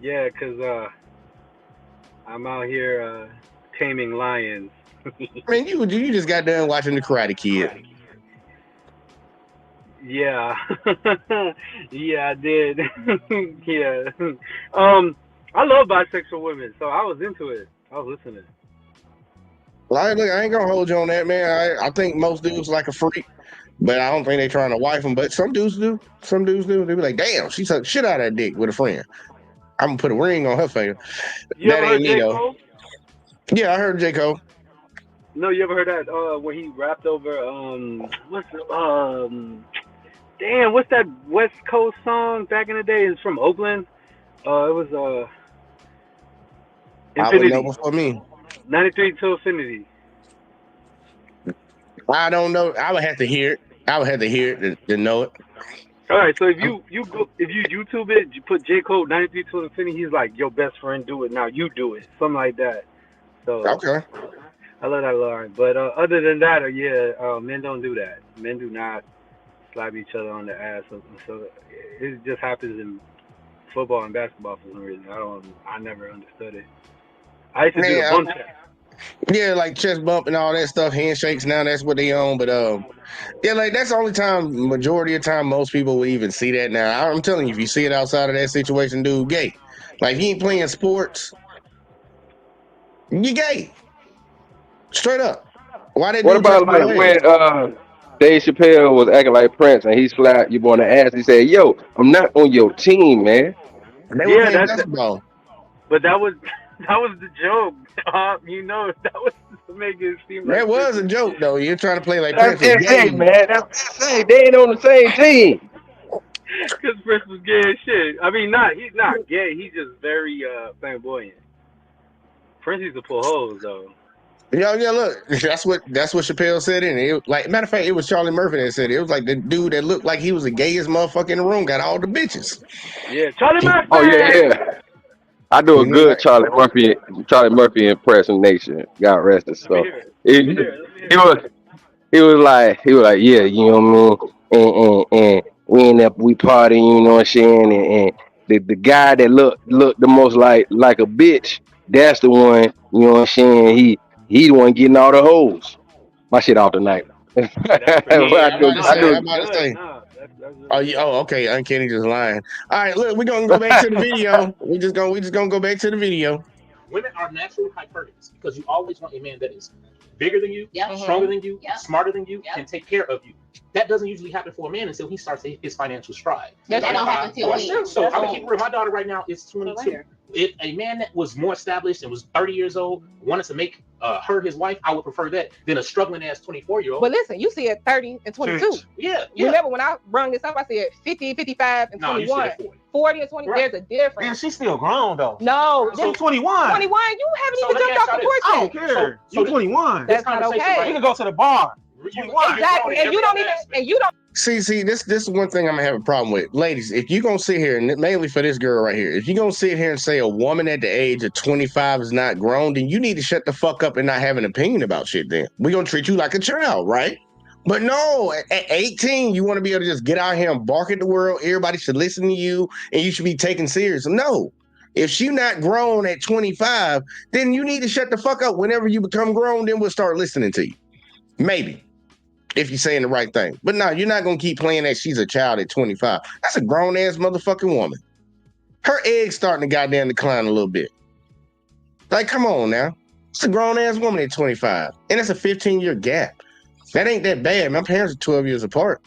Yeah, cause I'm out here taming lions. Man, you just got done watching the Karate Kid. Yeah, yeah, I did. Yeah. I love bisexual women, so I was into it. I was listening. Well, look, I ain't gonna hold you on that, man. I think most dudes like a freak, but I don't think they trying to wife them. But some dudes do. Some dudes do. They be like, damn, she sucked shit out of that dick with a friend. I'm gonna put a ring on her finger. You That ever ain't heard me J. though. Cole? Yeah, I heard J. Cole. No, you ever heard that when he rapped over what's that West Coast song back in the day? It's from Oakland. It was I would Infinity. know before me. 93 to Infinity. I don't know. I would have to hear it. To know it. All right, so if you YouTube it, you put J. Cole 93 to Infinity, he's like, your best friend do it now, you do it, something like that. So okay, I love that line. But other than that, men don't do that. Men do not slap each other on the ass. So it just happens in football and basketball for some reason. I never understood it. I used to do the bump check. Yeah, like chest bump and all that stuff, handshakes. Now that's what they own. But yeah, like that's the only time, majority of the time, most people will even see that. Now I'm telling you, if you see it outside of that situation, dude, gay. Like he ain't playing sports, you gay. Straight up. Why they What do dress about like your when ass? Dave Chappelle was acting like Prince and he slapped you on the ass? He said, "Yo, I'm not on your team, man." They were playing basketball. But that was the joke. You know, that was to make it seem like that was a joke, though. You're trying to play like That's Prince was gay, man. That's SA. They ain't on the same team. Because Prince was gay as shit. I mean, he's not gay. He's just very flamboyant. Prince used to pull hoes, though. Yeah, look, that's what Chappelle said in it. Like, matter of fact, it was Charlie Murphy that said it. It was like the dude that looked like he was the gayest motherfucker in the room got all the bitches. Yeah, Charlie Murphy. Oh yeah. I do a good Charlie Murphy impersonation. God rest his soul. He was like, yeah, you know what I mean? And we end up partying, you know what I'm saying? And the guy that looked the most like a bitch, that's the one, you know what I'm saying? He the one getting all the hoes. My shit out tonight. I'm about to say. Okay. Uncanny just lying. All right, look, we're gonna go back to the video. we just gonna go back to the video. Women are naturally hypergamous because you always want a man that is bigger than you, stronger than you, smarter than you, can take care of you. That doesn't usually happen for a man until he starts his financial stride. That don't happen until we. So I'm gonna keep it real. My daughter right now is 22. If a man that was more established and was 30 years old wanted to make her his wife, I would prefer that than a struggling ass 24-year-old. But listen, you said 30 and 22. Yeah. Remember when I brung this up, I said 50, 55, and 21. 40 and 20, there's a difference. Man, she's still grown though. No, so 21. 21, you haven't even jumped off the porch yet. I don't care. So 21. That's not okay. We can go to the bar. Exactly, and you don't even, and you don't. See, this is one thing I'm gonna have a problem with, ladies. If you gonna sit here, and mainly for this girl right here, if you gonna sit here and say a woman at the age of 25 is not grown, then you need to shut the fuck up and not have an opinion about shit. Then we gonna treat you like a child, right? But no, at 18, you want to be able to just get out here and bark at the world. Everybody should listen to you, and you should be taken serious. No, if she's not grown at 25, then you need to shut the fuck up. Whenever you become grown, then we'll start listening to you. Maybe. If you're saying the right thing. But no, you're not going to keep playing that she's a child at 25. That's a grown-ass motherfucking woman. Her egg's starting to goddamn decline a little bit. Like, come on now. It's a grown-ass woman at 25. And it's a 15-year gap. That ain't that bad. My parents are 12 years apart.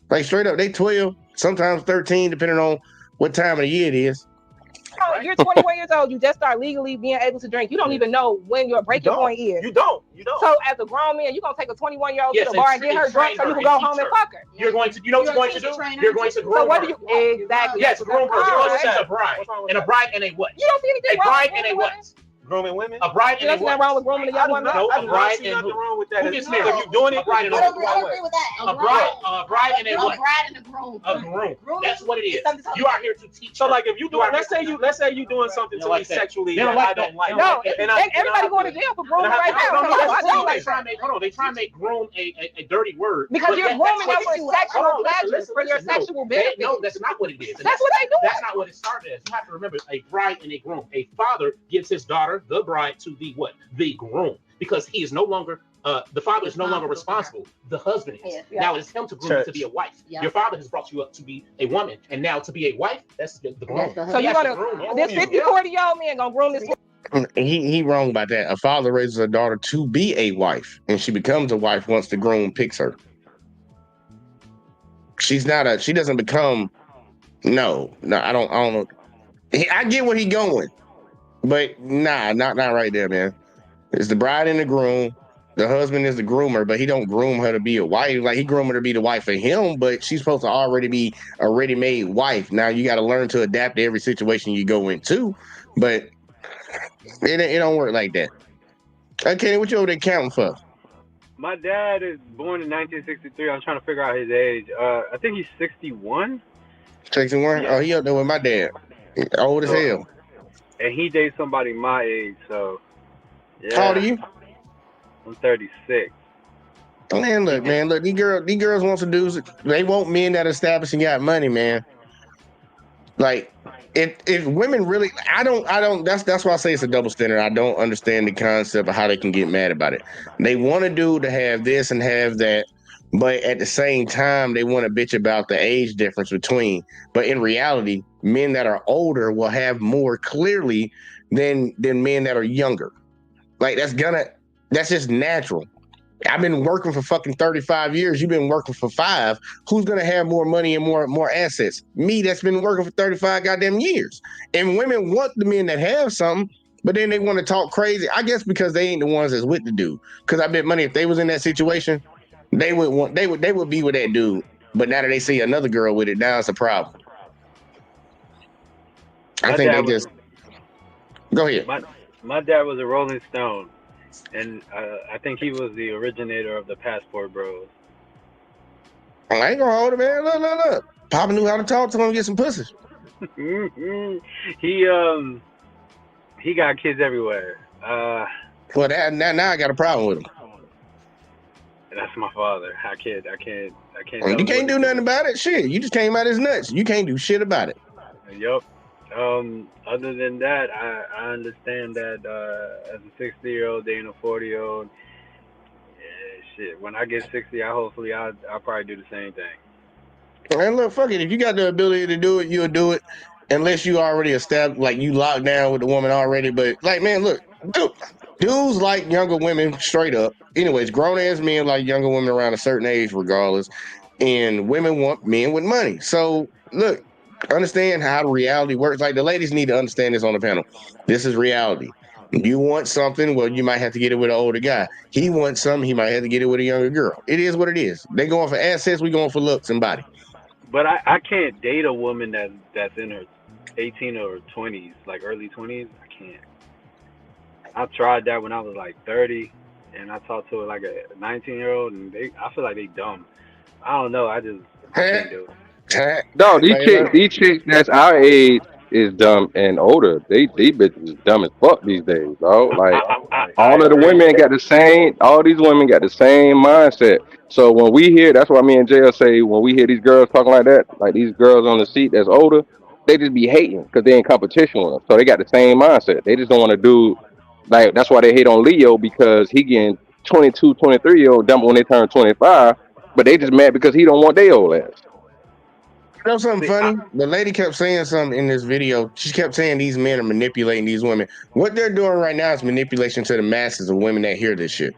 Like, straight up, they 12, sometimes 13, depending on what time of the year it is. Oh, you're 21 years old. You just start legally being able to drink. You don't even know when your breaking point is. You don't. So as a grown man, you're going to take a 21-year-old to the bar and get her drunk so you can go home and fuck her. You're going to, you know what you're going to do? You're going to groom her. So what do you, exactly. Yes, a groom her. She's a bride. And a bride and a what? You don't see anything wrong with a bride and a what? Grooming women? A bride and a what? Nothing wrong with grooming a young woman? No, a bride and nothing wrong with that. Who gets married? If you're doing it, a bride and a I don't agree with that. A bride and a what? A bride and a groom. A groom. That's what it is. You are here to teach. So like if you do it, let's say you doing something to me sexually that I don't like. No, everybody going to jail for grooming right now. I don't like that. Hold on, they try to make groom a dirty word. Because you're grooming them for sexual pleasure, for your sexual benefit. No, that's not what it is. That's what they do. That's not what it started as. You have to remember, a bride and a groom. A father gives his daughter, the bride, to the what? The groom. Because he is no longer, the father is no longer responsible. The husband is. Yeah. Now it's him to groom you to be a wife. Yeah. Your father has brought you up to be a woman. And now to be a wife, that's the groom. So you're going to, this 50, 40-year-old man going to groom this. He wrong about that. A father raises a daughter to be a wife, and she becomes a wife once the groom picks her. She doesn't become, no, I don't know. I get where he going, but not right there, man. It's the bride and the groom. The husband is the groomer, but he don't groom her to be a wife. Like, he groom her to be the wife of him, but she's supposed to already be a ready-made wife. Now you got to learn to adapt to every situation you go into, but it don't work like that. Okay, what you over there counting for? My dad is born in 1963. I'm trying to figure out his age. I think he's 61. 61? Yeah. Oh, he up there with my dad. Old as hell. And he dates somebody my age, so yeah. How old are you? I'm 36. Man, look, these girls want some dudes. They want men that are established and got money, man. Like, if women really, I don't. That's why I say it's a double standard. I don't understand the concept of how they can get mad about it. They want a dude to have this and have that, but at the same time, they want to bitch about the age difference between. But in reality, men that are older will have more clearly than men that are younger. Like, that's just natural. I've been working for fucking 35 years. You've been working for 5. Who's gonna have more money and more assets? Me, that's been working for 35 goddamn years. And women want the men that have something, but then they want to talk crazy. I guess because they ain't the ones that's with the dude. Because I bet money if they was in that situation, they would be with that dude. But now that they see another girl with it, now it's a problem. I think they just go ahead. My dad was a Rolling Stone. And I think he was the originator of the Passport Bros. I ain't gonna hold it, man. Look. Papa knew how to talk to him and get some pussy. He got kids everywhere. Well, now I got a problem with him. That's my father. I can't. Well, you can't do nothing about it. Shit, you just came out his nuts. You can't do shit about it. Yup. Other than that, I understand that as a 60-year-old dating a 40-year-old, shit. When I get 60, I'll probably do the same thing. And look, fuck it. If you got the ability to do it, you'll do it. Unless you already established, like you locked down with the woman already. But like, man, look, dudes like younger women straight up. Anyways, grown ass men like younger women around a certain age, regardless. and women want men with money. So look, understand how the reality works. Like the ladies need to understand this on the panel. This is reality. You want something, well, you might have to get it with an older guy. He wants something, he might have to get it with a younger girl. It is what it is. They going for assets, we going for looks and body. But I can't date a woman that's in her 18 or 20s, like early 20s. I can't. I tried that when I was like 30, and I talked to like a 19-year-old, and I feel like they dumb. I don't know. I can't do it. No, these chicks that's our age is dumb and older. These bitches is dumb as fuck these days, dog. Like I all of the agree. women got the same. All these women got the same mindset. So when we hear, that's why me and JL say when we hear these girls talking like that, like these girls on the seat that's older, they just be hating because they in competition with them. So they got the same mindset. They just don't want to do like that's why they hate on Leo because he getting 22, 23-year-old dumb when they turn 25, but they just mad because he don't want their old ass. You know something funny? The lady kept saying something in this video. She kept saying these men are manipulating these women. What they're doing right now is manipulation to the masses of women that hear this shit.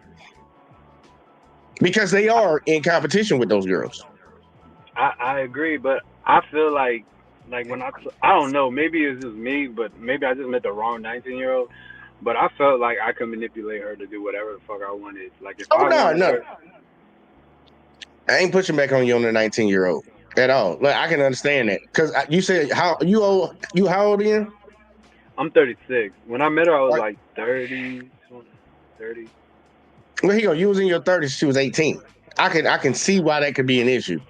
Because they are in competition with those girls. I agree, but I feel like when I don't know, maybe it's just me, but maybe I just met the wrong 19-year-old. But I felt like I could manipulate her to do whatever the fuck I wanted. Like if I wanted her, I ain't pushing back on you on the 19-year-old at all. Like I can understand that because you said how old again? I'm 36. When I met her, I was like 30. Well, here you go. You was in your 30s. She was 18. I can see why that could be an issue.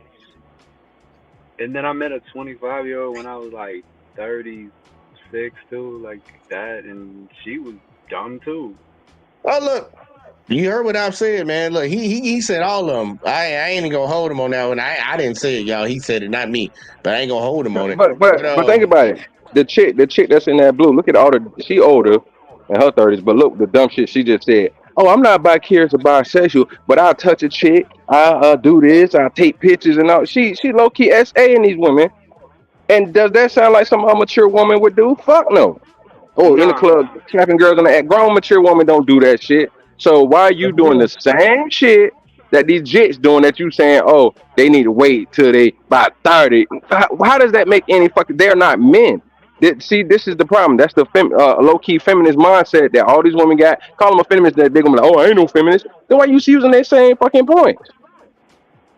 And then I met a 25-year-old when I was like 36 too, like that, and she was dumb too. Oh look, you heard what I've said, man. Look, he said all of them. I ain't gonna hold him on that one. I didn't say it, y'all. He said it, not me. But I ain't gonna hold him on it. But think about it. The chick that's in that blue. Look at all the. She older in her 30s, but look the dumb shit she just said. Oh, I'm not bicurious or bisexual, but I'll touch a chick. I'll do this. I'll take pictures and all. She low key SA in these women. And does that sound like some mature woman would do? Fuck no. Oh, in the club, slapping girls on the act. Grown mature woman don't do that shit. So why are you doing the same shit that these jits doing that you saying, oh, they need to wait till they about 30? How does that make any fucking they're not men. See, this is the problem. That's the low key feminist mindset that all these women got. Call them a feminist that they're gonna be like, oh, I ain't no feminist. Then why you using that same fucking points?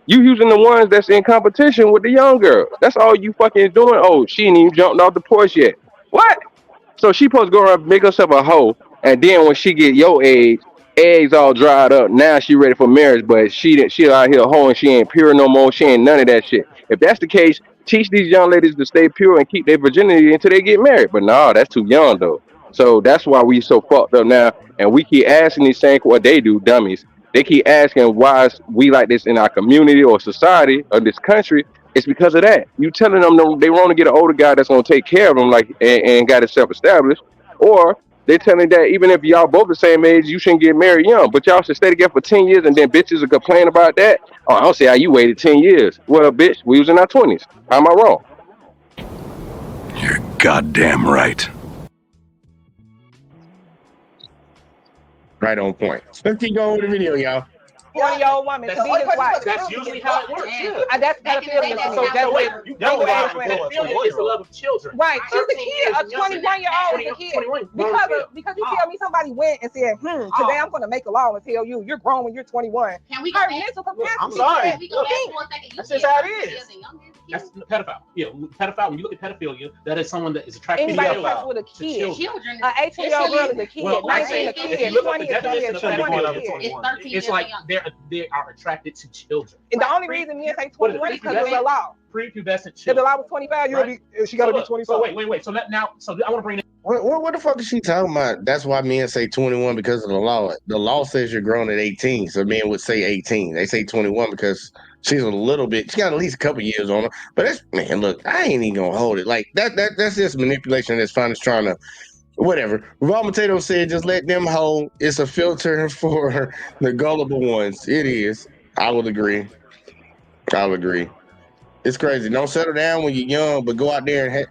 You using the ones that's in competition with the young girls. That's all you fucking doing. Oh, she ain't even jumped off the porch yet. What? So she supposed to go around make herself a hoe, and then when she get your age, eggs all dried up. Now she ready for marriage, but she out here hoeing. She ain't pure no more. She ain't none of that shit. If that's the case, teach these young ladies to stay pure and keep their virginity until they get married. But no, that's too young though. So that's why we so fucked up now, and we keep asking these same what they do, dummies. They keep asking why we like this in our community or society or this country. It's because of that. You telling them they want to get an older guy that's gonna take care of them, like and got itself established, or they telling that even if y'all both the same age, you shouldn't get married young, but y'all should stay together for 10 years, and then bitches will complain about that. Oh, I don't see how you waited 10 years. Well, bitch, we was in our 20s. How am I wrong? You're goddamn right. Right on point. Let's keep going with the video, y'all. 20-year-old woman. That's, So his wife. That's usually how it works. Yeah. That's pedophilia. So that's wait, what you know pedophilia is the love of children. Right. She's a kid. A 21-year-old is a kid. Because you tell me somebody went and said, today I'm gonna make a law and tell you you're grown when you're 21. Can we her mental capacity? I'm sorry. That's just how it is. That's pedophile. Yeah, pedophile. When you look at pedophilia, that is someone that is attracted to children. With a kid. An 18-year-old girl is a kid. Well, 19 a kid. 20 is a kid. 21 is a kid. It's like they are attracted to children. And the only reason men say 21 is because of the law. Prepubescent children. If the law was 25, she got to be 25. So wait. So now, I want to bring. What the fuck is she talking about? That's why men say 21 because of the law. The law says you're grown at 18, so men would say 18. They say 21 because she's a little bit. She got at least a couple years on her. But that's look, I ain't even gonna hold it like that. That's just manipulation. That's fine. It's trying to. Whatever. Raw Potato said, just let them hold. It's a filter for the gullible ones. It is. I would agree. It's crazy. Don't settle down when you're young, but go out there and have.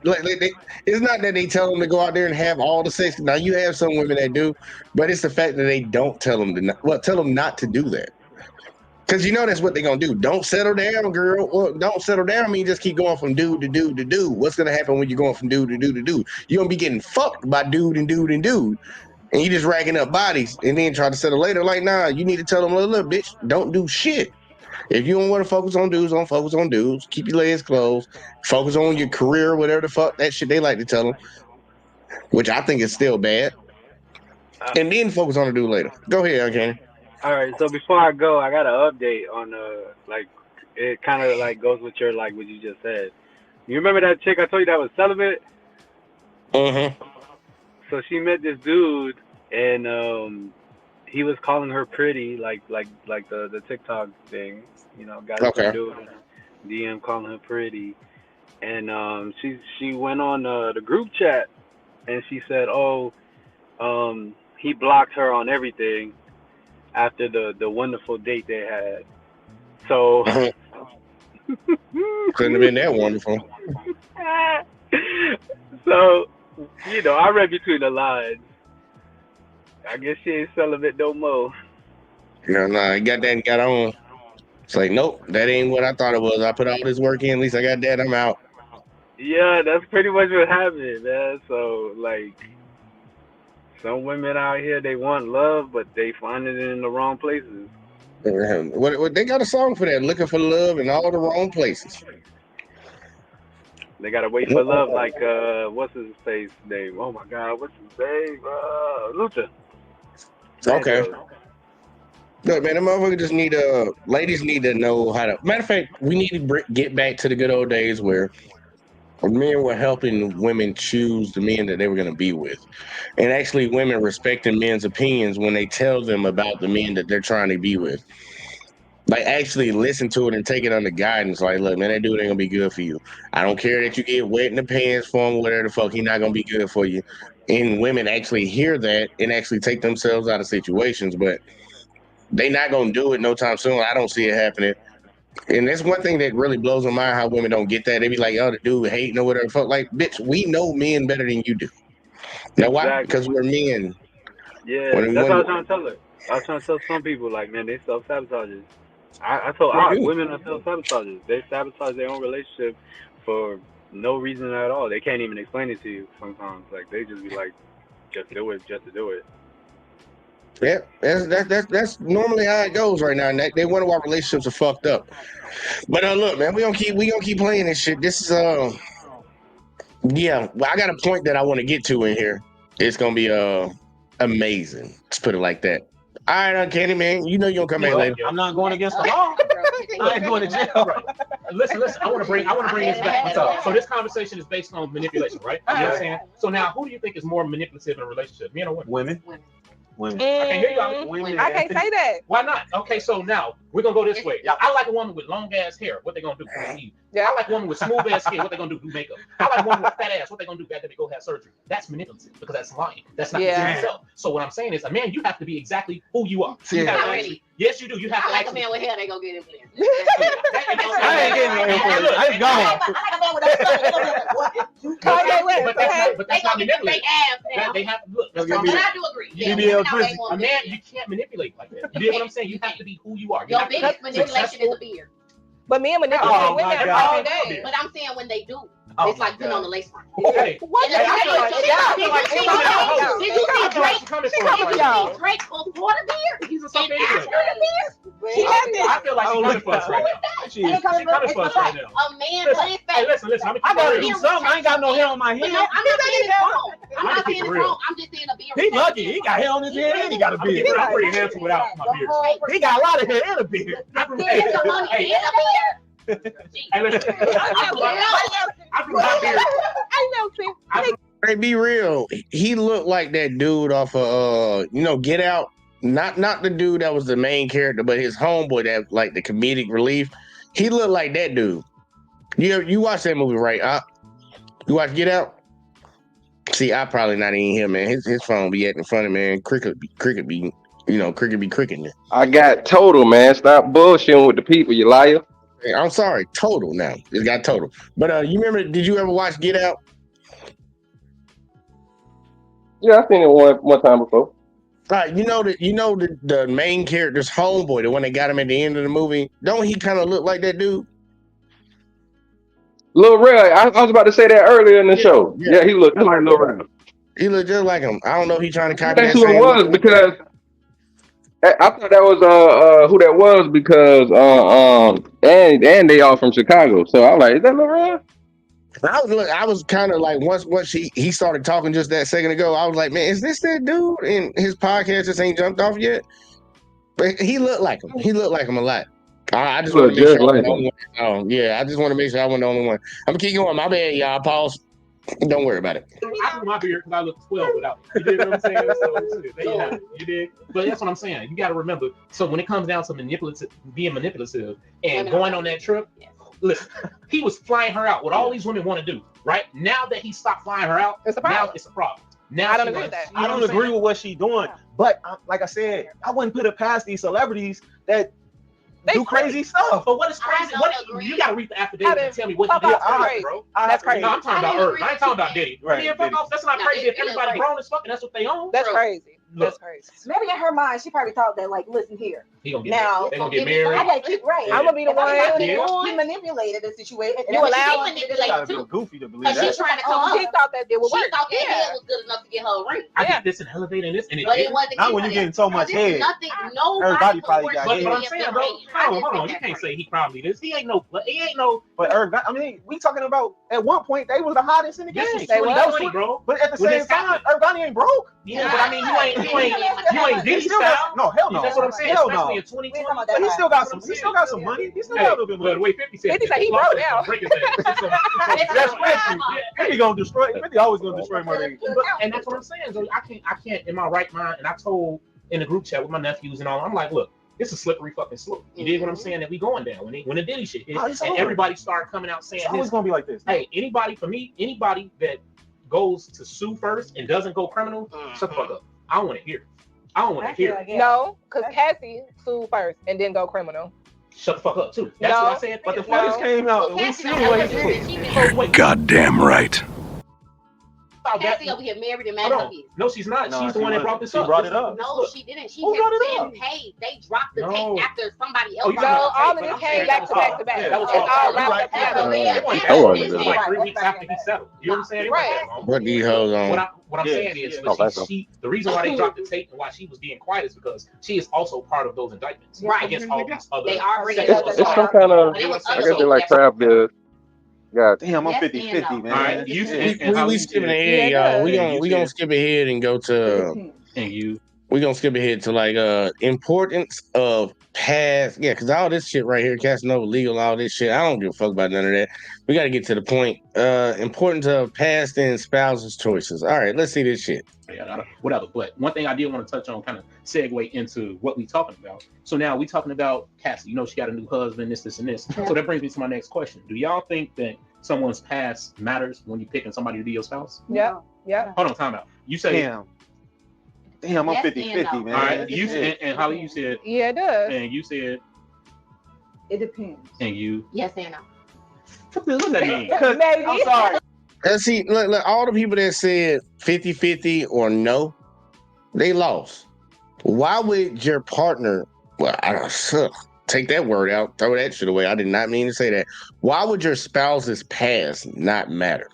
It's not that they tell them to go out there and have all the sex. Now you have some women that do, but it's the fact that they don't tell them to. Tell them not to do that. Because you know that's what they're gonna do. Don't settle down, girl. Well, don't settle down mean just keep going from dude to dude to dude. What's gonna happen when you're going from dude to dude to dude? You're gonna be getting fucked by dude and dude and dude. And you just racking up bodies and then try to settle later. Like, nah, you need to tell them, look, bitch, don't do shit. If you don't want to focus on dudes, don't focus on dudes. Keep your legs closed. Focus on your career, whatever the fuck that shit they like to tell them, which I think is still bad. And then focus on the dude later. Go ahead, Uncanny. All right, so before I go, I got an update on like it kind of like goes with your like what you just said. You remember that chick I told you that was celibate? So she met this dude, and he was calling her pretty, like the TikTok thing, you know, got some dude DM calling her pretty, and she went on the group chat, and she said, oh, he blocked her on everything after the wonderful date they had. So couldn't have been that wonderful. So, you know, I read between the lines. I guess she ain't celibate no more. No, he got that and got on. It's like, nope, that ain't what I thought it was. I put all this work in, at least I got that, I'm out. Yeah, that's pretty much what happened, man. So, like, some women out here, they want love, but they find it in the wrong places. What they got a song for that, looking for love in all the wrong places. They gotta wait for love, like what's his face name? Oh my God, what's his name? Luther. Okay. Look, man, the motherfucker just need ladies need to know how to. Matter of fact, we need to get back to the good old days where men were helping women choose the men that they were going to be with, and actually women respecting men's opinions when they tell them about the men that they're trying to be with. Like, actually listen to it and take it under guidance. Like, look, man, that dude ain't gonna be good for you. I don't care that you get wet in the pants for him, whatever the fuck, he's not gonna be good for you. And women actually hear that and actually take themselves out of situations, but they not gonna do it no time soon. I don't see it happening. And that's one thing that really blows my mind, how women don't get that. They be like, oh, the dude hating or whatever. Fuck, like, bitch, we know men better than you do. Now, why? Because we're men. Yeah, that's what I was trying to tell her. I was trying to tell some people, like, man, they self-sabotages. I told women are self-sabotages. They sabotage their own relationship for no reason at all. They can't even explain it to you sometimes. Like, they just be like, just do it, just to do it. Yeah, that's normally how it goes right now. And they wonder why relationships are fucked up. But look, man, we gonna keep playing this shit. This is yeah. Well, I got a point that I want to get to in here. It's gonna be amazing. Let's put it like that. All right, Uncanny, man. You know you're gonna come back later. I'm not going against the law. I ain't going to jail. Listen. I want to bring this back. So this conversation is based on manipulation, right? You know what I'm saying? So now, who do you think is more manipulative in a relationship, men or women? Women. I can't hear you. Women. I can't say that. Why not? Okay, so now we're gonna go this way. I like a woman with long ass hair. What they gonna do? I like a woman with smooth ass skin. What they gonna do? Do makeup. I like a woman with fat ass. What they gonna do after they go have surgery? That's manipulative because that's lying. That's not yourself. So what I'm saying is, a man, you have to be exactly who you are. So you have to actually, yes, you do. You have to. I like a man with hair. They gonna get implants. I ain't getting no implants. I ain't gone. I like a man with that. But that's not manipulative. They have to look. But I do agree. A man, you can't manipulate like that. You get what I'm saying? You have to be who you are. Your biggest manipulation is a beard. But men manipulate women all day. But I'm saying when they do, it's like putting on the lace front. Okay. What? Did you see Drake before the beard? He's a something after the beard? I feel like she's coming for us right now. She's coming for us right now. A man put his face. Hey, listen. I gotta do something. I ain't got no hair on my head. I'm not saying it's wrong. I'm not saying it's wrong. I'm just saying a beard. He lucky. He got hair on his head and he got a beard. I'm pretty handsome without my beard. He got a lot of hair and a beard. Hey, listen. Hey, be real. He looked like that dude off of Get Out. Not the dude that was the main character, but his homeboy that like the comedic relief. He looked like that dude. You watched that movie, right? You watch Get Out? See, I probably not even here, man. His phone be acting funny, man. Cricket be cricketing. I got total, man. Stop bullshitting with the people, you liar. Hey, I'm sorry, total now. It got total. But you remember? Did you ever watch Get Out? Yeah, I've seen it one time before. Right, the main character's homeboy, the one that got him at the end of the movie. Don't he kind of look like that dude? Lil Rel, I was about to say that earlier in the show. Yeah. Yeah, he looked like Lil Rel. He looked just like him. I don't know if he trying to copy That's that who it same was look. because I thought that was who that was because and they all from Chicago. So I was like, is that Lil Rel? I was kind of like once he started talking just that second ago, I was like, man, is this that dude? And his podcast just ain't jumped off yet. But he looked like him. He looked like him a lot. I just want to make sure I wasn't the only one. Oh, yeah, I just want to make sure I wasn't the only one. I'm gonna keep going. My bad, y'all. Pause. Don't worry about it. I grew my beard because I look 12 without it. You dig what I'm saying? So there you have it. You dig? But that's what I'm saying. You got to remember. So when it comes down to being manipulative and going on that trip, listen, he was flying her out. What all these women want to do, right? Now that he stopped flying her out, now it's a problem. Now I don't agree with that. I don't agree with what she's doing, but like I said, I wouldn't put it past these celebrities that do crazy stuff. But what is crazy? You got to read the affidavit and tell me what you did. Bro. That's crazy. No, I'm talking about Earth. I ain't talking about Diddy. Right, Yeah, fuck off. That's not crazy. If everybody grown as fuck and that's what they own. That's crazy. Look, That's crazy. Maybe in her mind, she probably thought that, like, listen here. He gonna get Now, they gonna get married. I gotta keep right. I'm gonna be the one. He manipulated the situation. You allow him You gotta be goofy to believe Because she's that. trying to come up. She thought that it would She work. thought that head was good enough to get her a ring. I get this and elevating this and it But it didn't. wasn't. Not when you're getting so much head. Nothing. Nobody Everybody probably got But head. I'm saying, bro, hold on. You can't say he probably this. He ain't no. But I mean, we talking about at one point they was the hottest in the game. This was They 2020, bro. But at the When same this time, happened. Ergani ain't broke. Yeah, but I mean, you ain't Diddy still style. got, no, hell no. That's what I'm saying. Hell Especially no. in 2020. But he still got some. He still got some money. He still got a little bit of But the money. way 50 said, 50 said he broke now. That's 50. 50 gonna destroy. 50 always gonna destroy money. And that's what I'm saying. So I can't in my right mind. And I told in the group chat with my nephews and all, I'm like, look, this is slippery fucking slope. You dig what I'm saying? That we going down when the Diddy shit hit, and everybody started coming out saying It's always gonna be like this. Hey, anybody that goes to sue first and doesn't go criminal, shut the fuck up. I don't want to hear it. I don't want to hear it. No, because Cassie sued first and then go criminal. Shut the fuck up too. That's what I said. But the footage came out. We see what he did. Goddamn right. Cassie over here married and mad at his. No, she's not. No, she's the one that brought this she up. brought it up. No, she didn't. She Who had brought it been up? paid. They dropped the tape after somebody else. Oh, you No, got all of this came back to back to back. Yeah, that was It's all wrapped up together. It was like 3 weeks after he settled. You know what I'm saying? Right. What these hoes on? What I'm saying is, the reason why they dropped the tape and why she was being quiet is because she is also part of those indictments against all these other. They already. It's some kind of, I guess they like crab deals. God damn, I'm 50-50, man. All right, we skipping ahead, y'all. We gonna skip ahead and go to we gonna skip ahead to like importance of past, because all this shit right here, Casanova legal, all this shit, I don't give a fuck about none of that. We got to get to the point. Importance of past and spouses choices. All right, let's see this shit. Yeah, whatever. But one thing I did want to touch on, kind of segue into what we talking about. So now we talking about Cassie. You know, she got a new husband, this, and this. So that brings me to my next question. Do y'all think that someone's past matters when you picking somebody to be your spouse? Yeah. Hold on, time out. You say Damn, I'm 50-50, man. All right, you and Holly, you said yeah, it does. And you said it depends. And you yes and no. What does that mean? Maybe. I'm sorry. And see, look, all the people that said 50-50 or no, they lost. Why would your partner, take that word out, throw that shit away. I did not mean to say that. Why would your spouse's past not matter?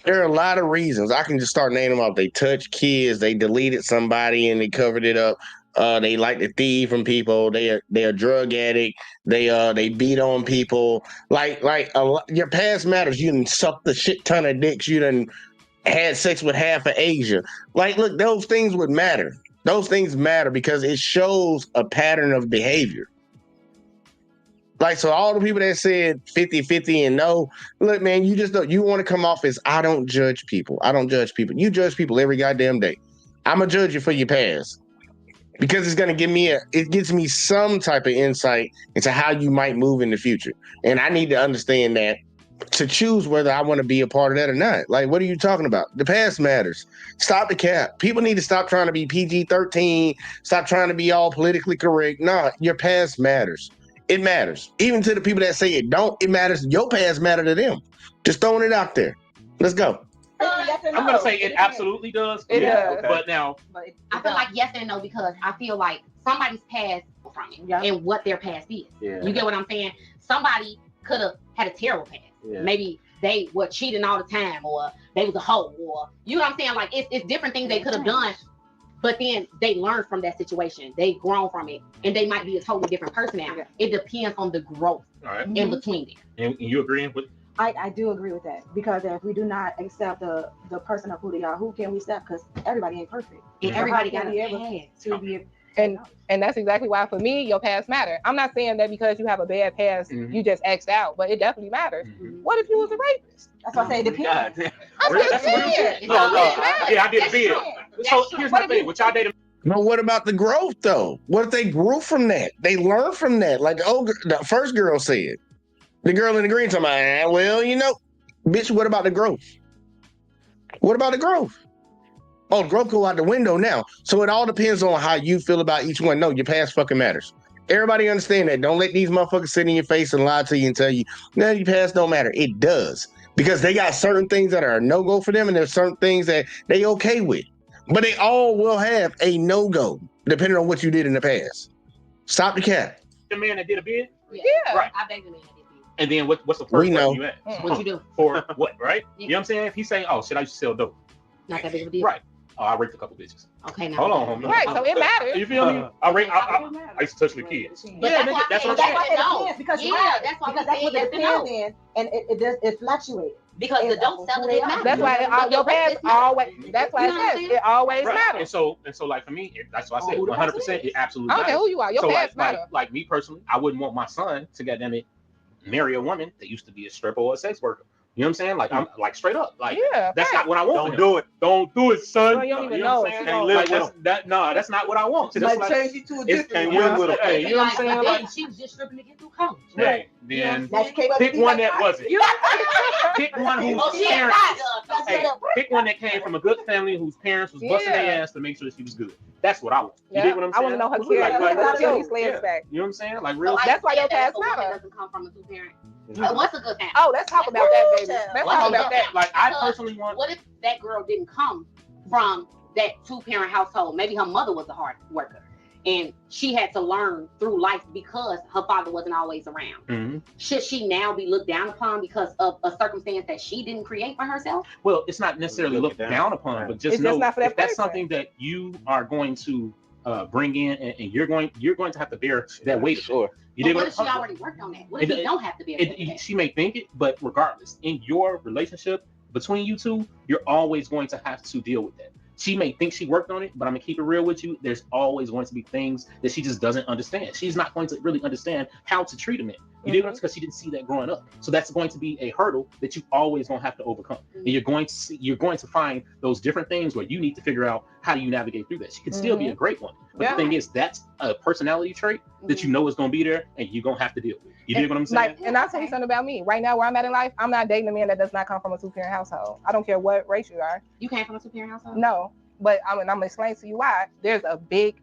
There are a lot of reasons. I can just start naming them off. They touched kids, they deleted somebody and they covered it up. They like to thieve from people. They're a drug addict. They beat on people. Your past matters. You done sucked the shit ton of dicks. You done had sex with half of Asia. Look, those things would matter. Those things matter because it shows a pattern of behavior. So all the people that said 50-50 and no, look, man, you just don't, you want to come off as I don't judge people. I don't judge people. You judge people every goddamn day. I'm gonna judge you for your past because it's gonna give me it gives me some type of insight into how you might move in the future. And I need to understand that to choose whether I want to be a part of that or not. What are you talking about? The past matters. Stop the cap. People need to stop trying to be PG-13. Stop trying to be all politically correct. No, your past matters. It matters. Even to the people that say it don't, it matters. Your past matter to them. Just throwing it out there. Let's go. yes or no. I'm gonna say it absolutely does. It does. But now, I feel like yes and no because I feel like somebody's past from it and what their past is. Yeah. You get what I'm saying? Somebody could have had a terrible past. Yeah. Maybe they were cheating all the time, or they was a hoe, or you know what I'm saying? Like it's different things they could have done, but then they learned from that situation. They've grown from it, and they might be a totally different person now. It depends on the growth in between there. And you agreeing with? I do agree with that because if we do not accept the person of who they are, who can we accept? Because everybody ain't perfect. And everybody got be able to be. And that's exactly why for me your past matter. I'm not saying that because you have a bad past you just X'd out, but it definitely matters. What if you was a rapist? That's why I say it depends. Yeah, I did a bid. So here's my thing. What y'all dated? No, what about the growth though? What if they grew from that? They learned from that. Like the first girl said. The girl in the green talking about, well, you know, bitch, what about the growth? What about the growth? Oh, the growth go out the window now. So it all depends on how you feel about each one. No, your past fucking matters. Everybody understand that. Don't let these motherfuckers sit in your face and lie to you and tell you, no, your past don't matter. It does. Because they got certain things that are a no-go for them and there's certain things that they okay with. But they all will have a no-go depending on what you did in the past. Stop the cap. The man that did a bid? Yeah. Right. I beg the man that did a bid. And then what's the first We know. you at? What you do? For what, right? You know what I'm saying? If he's saying, oh, shit, I used to sell dope. Not that big of a deal. Right. Oh, I raped a couple bitches. Okay, now. Hold on. Right, so it matters. You feel me? I used to touch the kids. But That's what I'm That's saying. why it depends because that's why that's what it depends in, and it fluctuates. Because the dope seller didn't matter. That's why your past always. That's why it says it always Right. matters. And so, like for me, that's why I said 100%. It absolutely I don't matters. care who you are. Your so past like, matter. like me personally, I wouldn't want my son to goddamn it marry a woman that used to be a stripper or a sex worker. You know what I'm saying? Like I'm like straight up. Like that's not what I want. Don't do it. Don't do it, son. No, you don't even know know what it. I'm Can't saying? live Like, with that's not what I want. That's Might like, change you to a different can't one. win with them. Hey, you know what I'm saying? Like, she was just stripping to get through college. hey, then Now she came up pick to be one like, that wasn't. Pick one whose parents. Hey, pick one that came from a good family whose parents was busting their ass to make sure that she was good. That's what I want. You dig what I'm saying? I want to know her kids back. You know what I'm saying? Like real. That's why your past matter. Doesn't come from a two-parent. What's a good family? Oh, let's talk about that, baby. Let's talk about that. Like I personally want. What if that girl didn't come from that two-parent household? Maybe her mother was a hard worker, and she had to learn through life because her father wasn't always around. Mm-hmm. Should she now be looked down upon because of a circumstance that she didn't create for herself? Well, it's not necessarily looked down upon, but just It's know just not for that if that's person. something that you are going to bring in, and you're going to have to bear that weight. Sure. You But dig what if she I'm saying? already worked on that? What if he don't have to be able to do that? She may think it, but regardless, in your relationship between you two, you're always going to have to deal with that. She may think she worked on it, but I'm gonna keep it real with you. There's always going to be things that she just doesn't understand. She's not going to really understand how to treat a man. You dig what I'm saying? Because she didn't see that growing up. So that's going to be a hurdle that you always gonna have to overcome. And you're going to find those different things where you need to figure out how do you navigate through that. She can still be a great one, but the thing is, that's a personality trait that you know is gonna be there, and you're gonna have to deal with. You dig what I'm saying? Like, and I'll tell you something about me. Right now, where I'm at in life, I'm not dating a man that does not come from a two-parent household. I don't care what race you are. You came from a two-parent household? No, but I'm gonna explain to you why. There's a big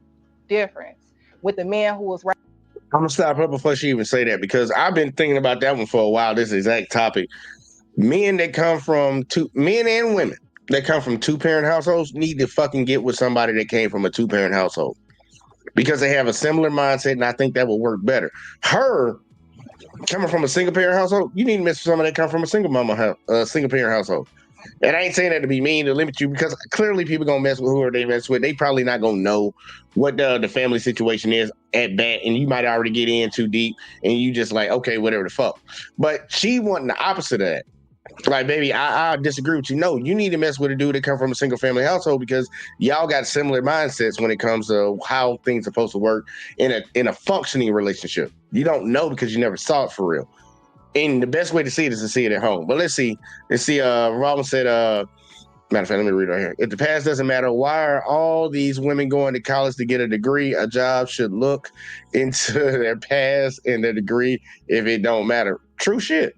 difference with the man who was right. I'm gonna stop her before she even say that because I've been thinking about that one for a while. This exact topic. Men and women that come from two-parent households need to fucking get with somebody that came from a two-parent household because they have a similar mindset, and I think that will work better. Her coming from a single-parent household, you need to mess with somebody that come from a single-parent household. And I ain't saying that to be mean to limit you because clearly people gonna mess with whoever they mess with. They probably not gonna know what the family situation is at bat, and you might already get in too deep, and you just like, okay, whatever the fuck. But she wanting the opposite of that. Like, baby, I disagree with you. No, you need to mess with a dude that come from a single family household because y'all got similar mindsets when it comes to how things are supposed to work in a functioning relationship. You don't know because you never saw it for real. And the best way to see it is to see it at home. But let's see. Robin said, matter of fact, let me read right here. If the past doesn't matter, why are all these women going to college to get a degree? A job should look into their past and their degree if it don't matter. True shit.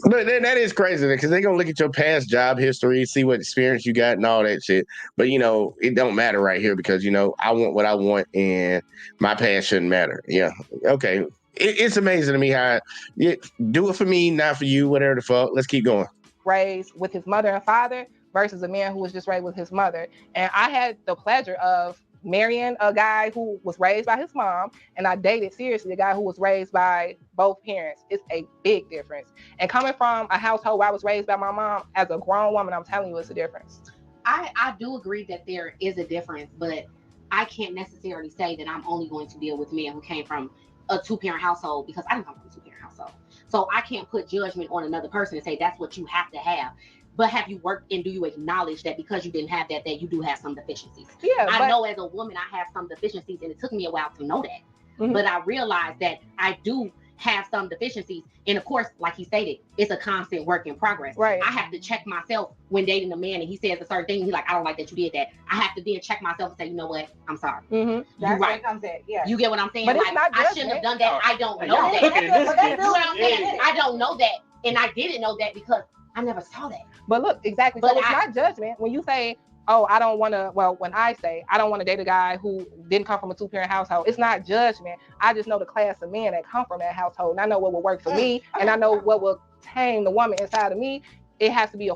But then that is crazy because they're going to look at your past job history, see what experience you got and all that shit. But, it don't matter right here because, I want what I want and my past shouldn't matter. Yeah. Okay. It's amazing to me how do it for me, not for you, whatever the fuck. Let's keep going. Raised with his mother and father, versus a man who was just raised with his mother. And I had the pleasure of marrying a guy who was raised by his mom, and I dated seriously a guy who was raised by both parents. It's a big difference. And coming from a household where I was raised by my mom, as a grown woman, I'm telling you, it's a difference. I do agree that there is a difference, but I can't necessarily say that I'm only going to deal with men who came from a 2-parent household, because I didn't come from a 2-parent household. So I can't put judgment on another person and say that's what you have to have. But have you worked, and do you acknowledge that because you didn't have that you do have some deficiencies? Yeah, I know as a woman I have some deficiencies, and it took me a while to know that. Mm-hmm. But I realized that I do have some deficiencies, and of course, like he stated, it's a constant work in progress. Right. I have to check myself when dating a man and he says a certain thing, he's like, I don't like that you did that. I have to then check myself and say, you know what, I'm sorry. Mm-hmm. That's right. what comes at, yeah. You get what I'm saying? But like, it's not I shouldn't have done that. I don't know that. You know what I'm saying? I don't know that, and I didn't know that because I never saw that. But look, exactly. But so it's not judgment. When you say, oh, I don't want to, well, when I say I don't want to date a guy who didn't come from a 2-parent household, it's not judgment. I just know the class of men that come from that household, and I know what will work for me, and I know what will tame the woman inside of me. It has to be a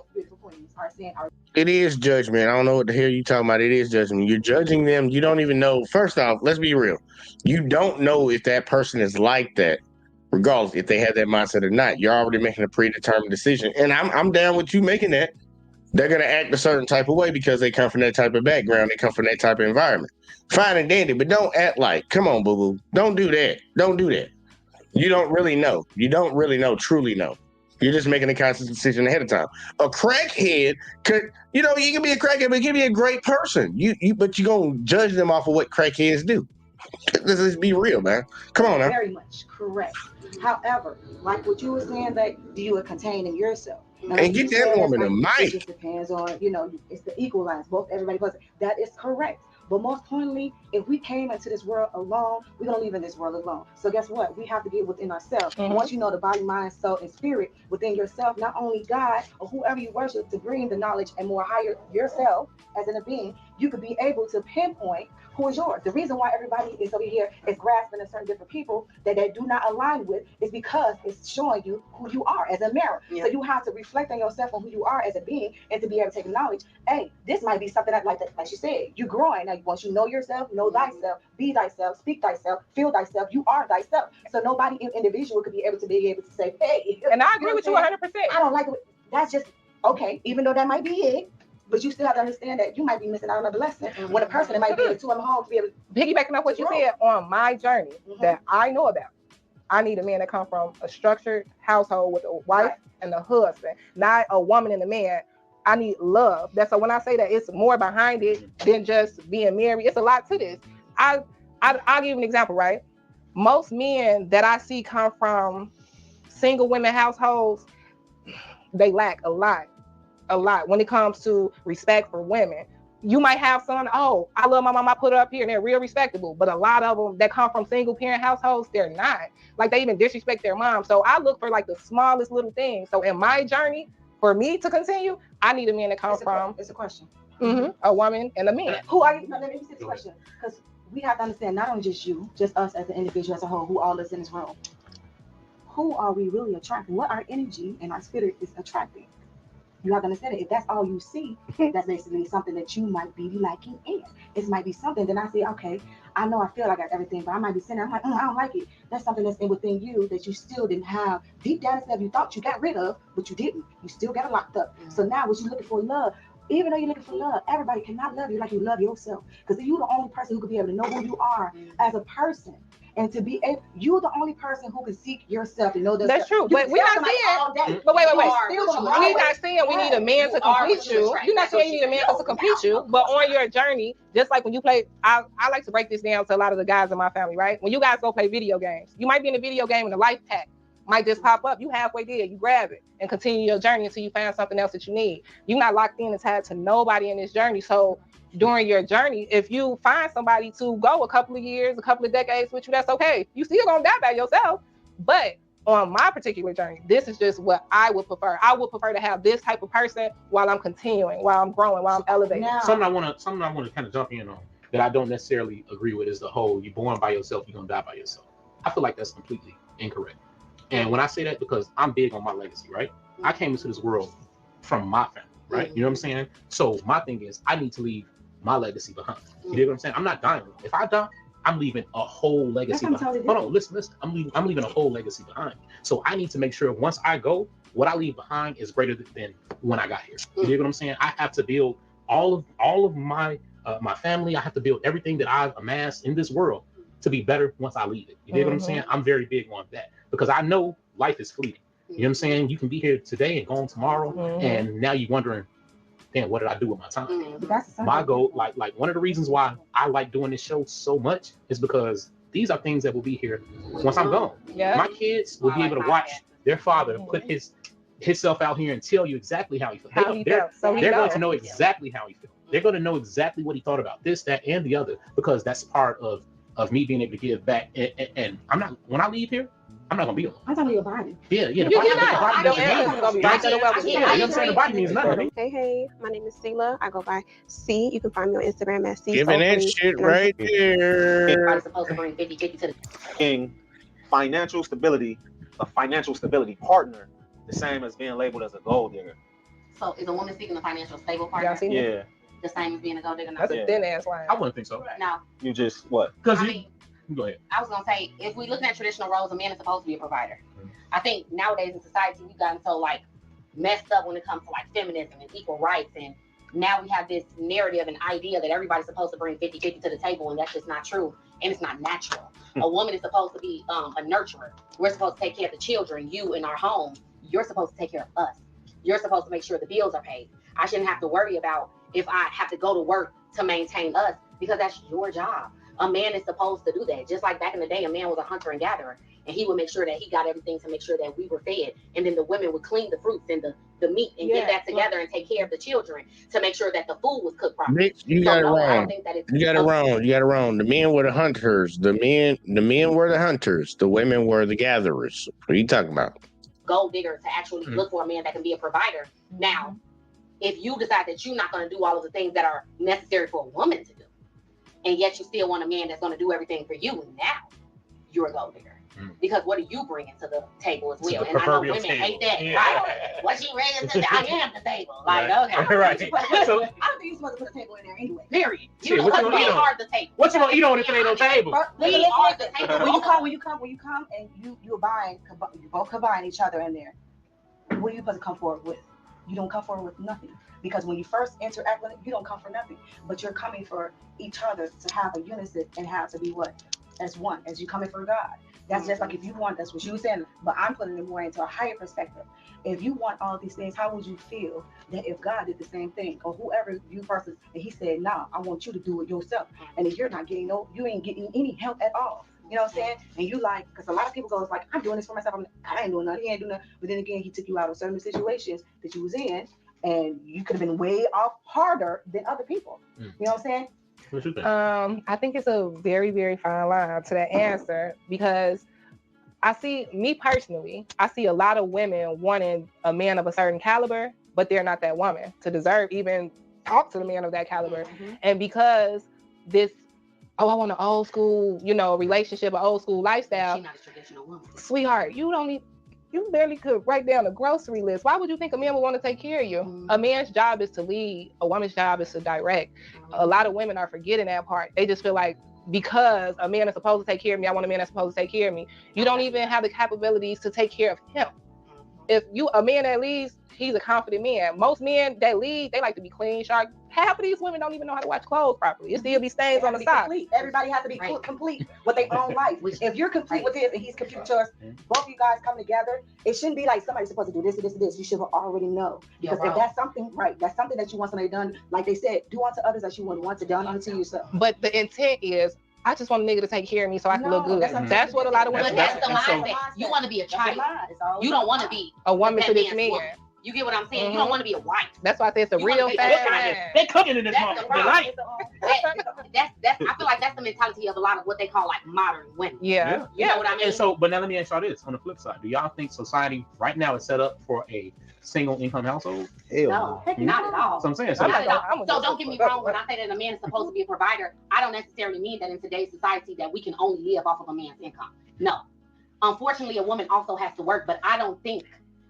It is judgment. I don't know what the hell you talking about. It is judgment. You're judging them. You don't even know. First off, let's be real. You don't know if that person is like that, regardless if they have that mindset or not. You're already making a predetermined decision, and I'm down with you making that. They're gonna act a certain type of way because they come from that type of background. They come from that type of environment. Fine and dandy, but don't act like, come on, boo boo. Don't do that. Don't do that. You don't really know. You don't really know, truly know. You're just making a conscious decision ahead of time. A crackhead could, you can be a crackhead, but you can be a great person. But you're gonna judge them off of what crackheads do. Let's just be real, man. Come on now. Very much correct. However, like what you were saying, that you would contain in yourself. Now, And get that woman a mic. It just depends on, it's the equalize both everybody person. That is correct. But most importantly, if we came into this world alone, we're gonna leave in this world alone. So guess what? We have to get within ourselves. Mm-hmm. Once you know the body, mind, soul, and spirit within yourself, not only God or whoever you worship, to bring the knowledge and more higher yourself as in a being, you could be able to pinpoint who is yours. The reason why everybody is over here is grasping at certain different people that they do not align with is because it's showing you who you are as a mirror. Yeah. So you have to reflect on yourself on who you are as a being, and to be able to take knowledge. Hey, this might be something that, like you said, you're growing. Now, once you know yourself, know thyself, be thyself, speak thyself, feel thyself, you are thyself. So nobody individual could be able to say, hey. And I agree with you 100%. I don't like it. That's just okay, even though that might be it. But you still have to understand that you might be missing out on a blessing when a person that might be able to come home to be able to piggybacking off what you said on my journey that I know about. I need a man that come from a structured household with a wife and a husband, not a woman and a man. I need love. That's so when I say that it's more behind it than just being married. It's a lot to this. I'll give you an example, right? Most men that I see come from single women households, they lack a lot when it comes to respect for women. You might have some, oh, I love my mom, I put her up here, and they're real respectable. But a lot of them that come from single parent households, they're not. Like, they even disrespect their mom. So I look for like the smallest little things. So in my journey, for me to continue, I need a man that comes from. It's a question. Mm-hmm, a woman and a man. Who are you? Let me see the question. Because we have to understand, not only just you, just us as an individual as a whole, who all is in this room. Who are we really attracting? What our energy and our spirit is attracting? You have to understand it. If that's all you see, that's basically something that you might be liking in. It might be something that I say, okay, I know I feel like I got everything, but I might be sitting there, I'm like, I don't like it. That's something that's within you that you still didn't have. Deep down inside, you thought you got rid of, but you didn't. You still got it locked up. Mm-hmm. So now what you're looking for love, even though you're looking for love, everybody cannot love you like you love yourself. Because you're the only person who could be able to know who you are as a person. And to be able, you're the only person who can seek yourself and know that. That's true. But we're not saying. But wait. We're not saying we need a man to complete you. You're not saying you need a man to complete you. But on your journey, just like when you play, I like to break this down to a lot of the guys in my family, right? When you guys go play video games, you might be in a video game and a life pack might just pop up. You halfway there, you grab it and continue your journey until you find something else that you need. You're not locked in and tied to nobody in this journey. So during your journey, if you find somebody to go a couple of years, a couple of decades with you, that's okay. You still gonna die by yourself. But on my particular journey, this is just what I would prefer. I would prefer to have this type of person while I'm continuing, while I'm growing, while I'm elevating. Something I want to kind of jump in on that I don't necessarily agree with is the whole you're born by yourself, you're gonna die by yourself. I feel like that's completely incorrect. And when I say that, because I'm big on my legacy, right? I came into this world from my family. right? You know what I'm saying? So my thing is, I need to leave my legacy behind. You know what I'm saying? I'm not dying. If I die, I'm leaving a whole legacy behind. Hold on, listen. I'm leaving a whole legacy behind. So I need to make sure once I go, what I leave behind is greater than when I got here. You know what I'm saying? I have to build all of my my family. I have to build everything that I've amassed in this world to be better once I leave it. You know what I'm saying? I'm very big on that because I know life is fleeting. You know what I'm saying? You can be here today and gone tomorrow, and now you're wondering, damn, what did I do with my time? My goal, like one of the reasons why I like doing this show so much is because these are things that will be here once I'm gone. My kids will be able to watch their father put himself out here and tell you exactly how he felt. They're going to know exactly how he felt. They're going to know exactly what he thought about this, that, and the other, because that's part of me being able to give back. And I'm not, when I leave here, I'm not gonna be alone. I'm talking your body. Yeah. You're not. Your answer's gonna be right there. You know what I'm saying? The body means nothing. Hey, my name is Sela. I go by C. You can find me on Instagram at C. Giving that shit right here. Everybody's supposed to bring 50-50 to the financial stability, a financial stability partner, the same as being labeled as a gold digger. So is a woman seeking a financial stable partner? Yeah. The same as being a gold digger? That's a thin ass line. I wouldn't think so. No. You just what? Because go ahead. I was gonna say, if we look at traditional roles, a man is supposed to be a provider. I think nowadays in society we've gotten so like messed up when it comes to like feminism and equal rights, and now we have this narrative and idea that everybody's supposed to bring 50-50 to the table, and that's just not true, and it's not natural. A woman is supposed to be a nurturer. We're supposed to take care of the children, you in our home. You're supposed to take care of us. You're supposed to make sure the bills are paid. I shouldn't have to worry about if I have to go to work to maintain us, because that's your job. A man is supposed to do that. Just like back in the day, a man was a hunter and gatherer, and he would make sure that he got everything to make sure that we were fed. And then the women would clean the fruits and the meat and get that together and take care of the children to make sure that the food was cooked properly. Bitch, you got it wrong. You got it wrong. The men were the hunters. The men were the hunters. The women were the gatherers. What are you talking about? Gold digger to actually look for a man that can be a provider. Now, if you decide that you're not going to do all of the things that are necessary for a woman to do, and yet you still want a man that's going to do everything for you, now you're a gold digger. Because what are you bringing to the table as well? And I know women hate that. Yeah. Right? What she bringing to the I am the table. Like, okay. Right. So I don't think you're supposed to put a table in there anyway. Period. Shit, what you gonna eat on? The table. What you gonna eat on if it ain't no table? We are the table. When you come and you both combine each other in there, what are you supposed to come forward with? You don't come forward with nothing. Because when you first interact with it, you don't come for nothing. But you're coming for each other to have a unison and have to be what? As one, as you coming for God. That's just like if you want, that's what you were saying, but I'm putting it more into a higher perspective. If you want all these things, how would you feel that if God did the same thing, or whoever you person, and he said, nah, I want you to do it yourself. And if you're not getting you ain't getting any help at all. You know what I'm saying? And you like, because a lot of people go, it's like, I'm doing this for myself. I ain't doing nothing. He ain't doing nothing. But then again, he took you out of certain situations that you was in, and you could have been way off harder than other people. You know what I'm saying? What you think? I think it's a very, very fine line to that answer, because I see, me personally, I see a lot of women wanting a man of a certain caliber, but they're not that woman to deserve even talk to the man of that caliber. And because this, I want an old school, relationship, an old school lifestyle. She's not a traditional woman. Sweetheart, you barely could write down a grocery list. Why would you think a man would want to take care of you? A man's job is to lead. A woman's job is to direct. A lot of women are forgetting that part. They just feel like, because a man is supposed to take care of me, I want a man that's supposed to take care of me. You don't even have the capabilities to take care of him. If a man that leads, he's a confident man. Most men that lead, they like to be clean, sharp. Half of these women don't even know how to wash clothes properly. It still be stains on the side. Everybody has to be complete with their own life. If you're complete with his and he's complete with yours, both of you guys come together. It shouldn't be like somebody's supposed to do this and this and this. You should already know. Because if that's something, that's something that you want somebody done, like they said, do unto others as you would want to done unto yourself. But the intent is, I just want a nigga to take care of me so I can look good. That's what a lot of women. But that's the mindset. You want to be a child. You don't want to be a woman to this man. You get what I'm saying? You don't want to be a wife. That's why I say it's a real fast. They cooking in this motherfucker. I feel like that's the mentality of a lot of what they call like modern women. Yeah. You know what I mean? And so, but now let me ask y'all this: on the flip side, do y'all think society right now is set up for a single income household? No, not at all. So I'm saying, So don't get me wrong. When I say that a man is supposed to be a provider, I don't necessarily mean that in today's society that we can only live off of a man's income. No. Unfortunately, a woman also has to work, but I don't think